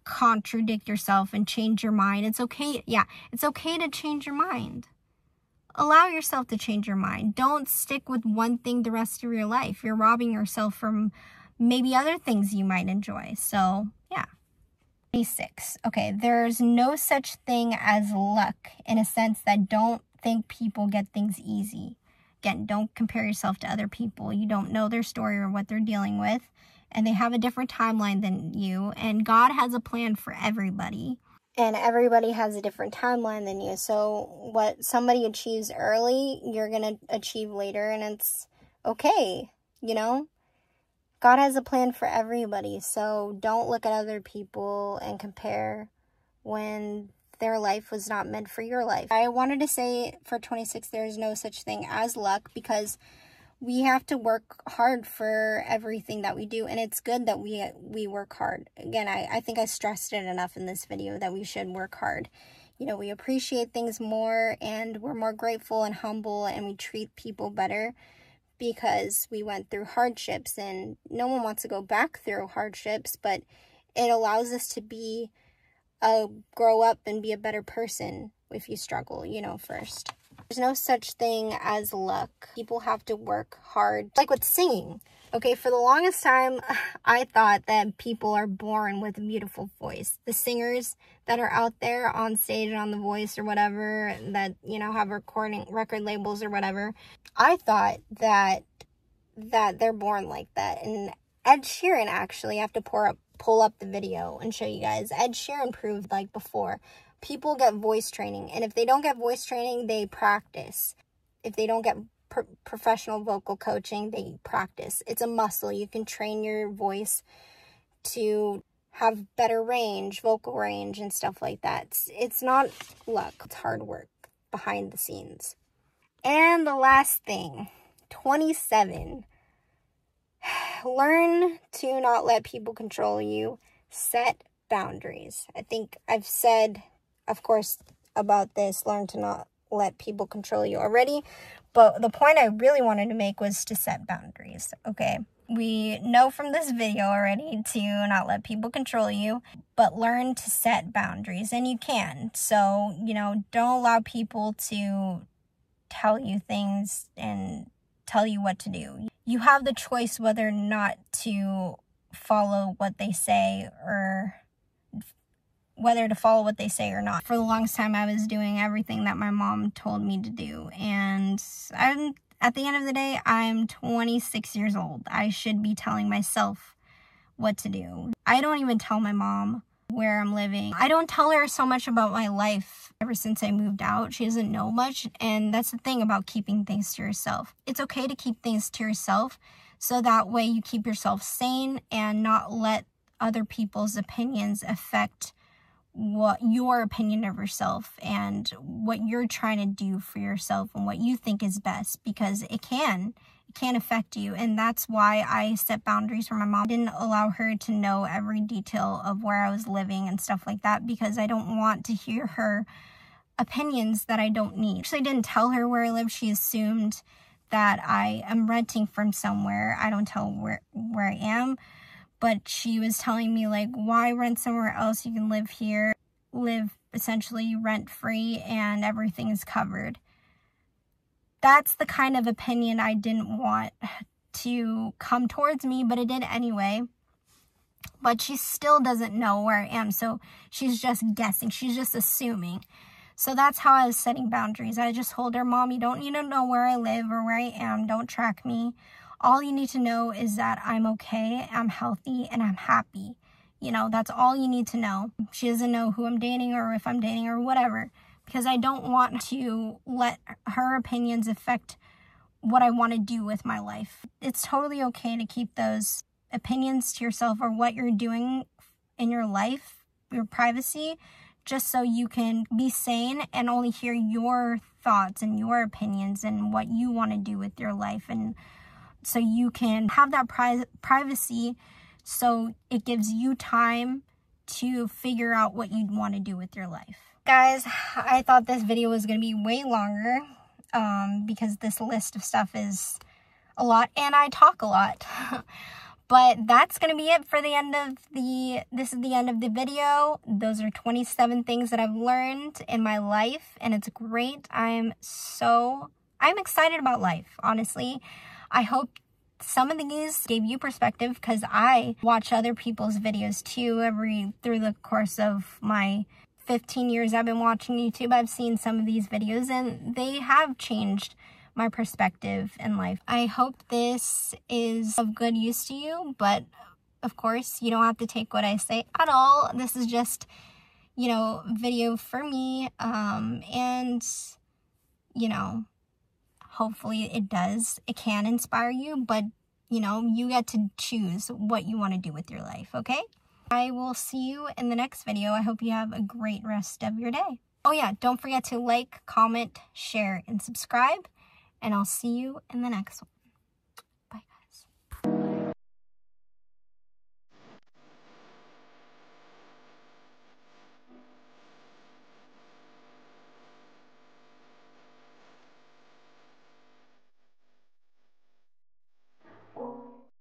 contradict yourself and change your mind. It's okay. Yeah, it's okay to change your mind. Allow yourself to change your mind. Don't stick with one thing the rest of your life. You're robbing yourself from maybe other things you might enjoy. So, yeah. 26. Okay, there's no such thing as luck in a sense that don't think people get things easy. Again, don't compare yourself to other people. You don't know their story or what they're dealing with, and they have a different timeline than you, and God has a plan for everybody. And everybody has a different timeline than you. So what somebody achieves early, you're going to achieve later, and it's okay, you know? God has a plan for everybody, so don't look at other people and compare when their life was not meant for your life. I wanted to say for 26, there's no such thing as luck because we have to work hard for everything that we do, and it's good that we work hard. Again, I think I stressed it enough in this video that we should work hard. You know, we appreciate things more, and we're more grateful and humble, and we treat people better because we went through hardships, and no one wants to go back through hardships, but it allows us to grow up and be a better person if you struggle, you know, first. There's no such thing as luck. People have to work hard. Like with singing. Okay, for the longest time, I thought that people are born with a beautiful voice. The singers that are out there on stage on The Voice or whatever, that, you know, have record labels or whatever, I thought that they're born like that. And Ed Sheeran, actually, I have to pull up the video and show you guys. Ed Sheeran proved, like before, people get voice training, and if they don't get voice training, they practice. If they don't get professional vocal coaching, they practice. It's a muscle. You can train your voice to have better range, vocal range, and stuff like that. It's not luck. It's hard work behind the scenes. And the last thing, 27. Learn to not let people control you. Set boundaries. I think I've said, of course, about this, learn to not let people control you already. But the point I really wanted to make was to set boundaries, okay? We know from this video already to not let people control you, but learn to set boundaries, and you can. So, you know, don't allow people to tell you things and tell you what to do. You have the choice whether or not to follow what they say or whether to follow what they say or not. For the longest time, I was doing everything that my mom told me to do. And at the end of the day, I'm 26 years old. I should be telling myself what to do. I don't even tell my mom where I'm living. I don't tell her so much about my life ever since I moved out. She doesn't know much. And that's the thing about keeping things to yourself. It's okay to keep things to yourself, so that way you keep yourself sane and not let other people's opinions affect what your opinion of yourself and what you're trying to do for yourself and what you think is best, because it can affect you. And that's why I set boundaries for my mom. I didn't allow her to know every detail of where I was living and stuff like that, because I don't want to hear her opinions that I don't need. Actually, I didn't tell her where I live. She assumed that I am renting from somewhere. I don't tell where I am. But she was telling me, like, why rent somewhere else? You can live here, live essentially rent-free and everything is covered. That's the kind of opinion I didn't want to come towards me, but it did anyway. But she still doesn't know where I am, so she's just guessing. She's just assuming. So that's how I was setting boundaries. I just told her, Mom, you don't need to know where I live or where I am. Don't track me. All you need to know is that I'm okay, I'm healthy, and I'm happy. You know, that's all you need to know. She doesn't know who I'm dating or if I'm dating or whatever, because I don't want to let her opinions affect what I want to do with my life. It's totally okay to keep those opinions to yourself or what you're doing in your life, your privacy, just so you can be sane and only hear your thoughts and your opinions and what you want to do with your life, and so you can have that privacy, so it gives you time to figure out what you'd want to do with your life. Guys, I thought this video was going to be way longer because this list of stuff is a lot and I talk a lot. But that's going to be it for the end of this is the end of the video. Those are 27 things that I've learned in my life, and it's great. I'm excited about life, honestly. I hope some of these gave you perspective, because I watch other people's videos too through the course of my 15 years I've been watching YouTube. I've seen some of these videos and they have changed my perspective in life. I hope this is of good use to you, but of course you don't have to take what I say at all. This is just, you know, video for me, and you know, hopefully it can inspire you, but you know, you get to choose what you want to do with your life, okay? I will see you in the next video. I hope you have a great rest of your day. Oh yeah, don't forget to like, comment, share, and subscribe. And I'll see you in the next one.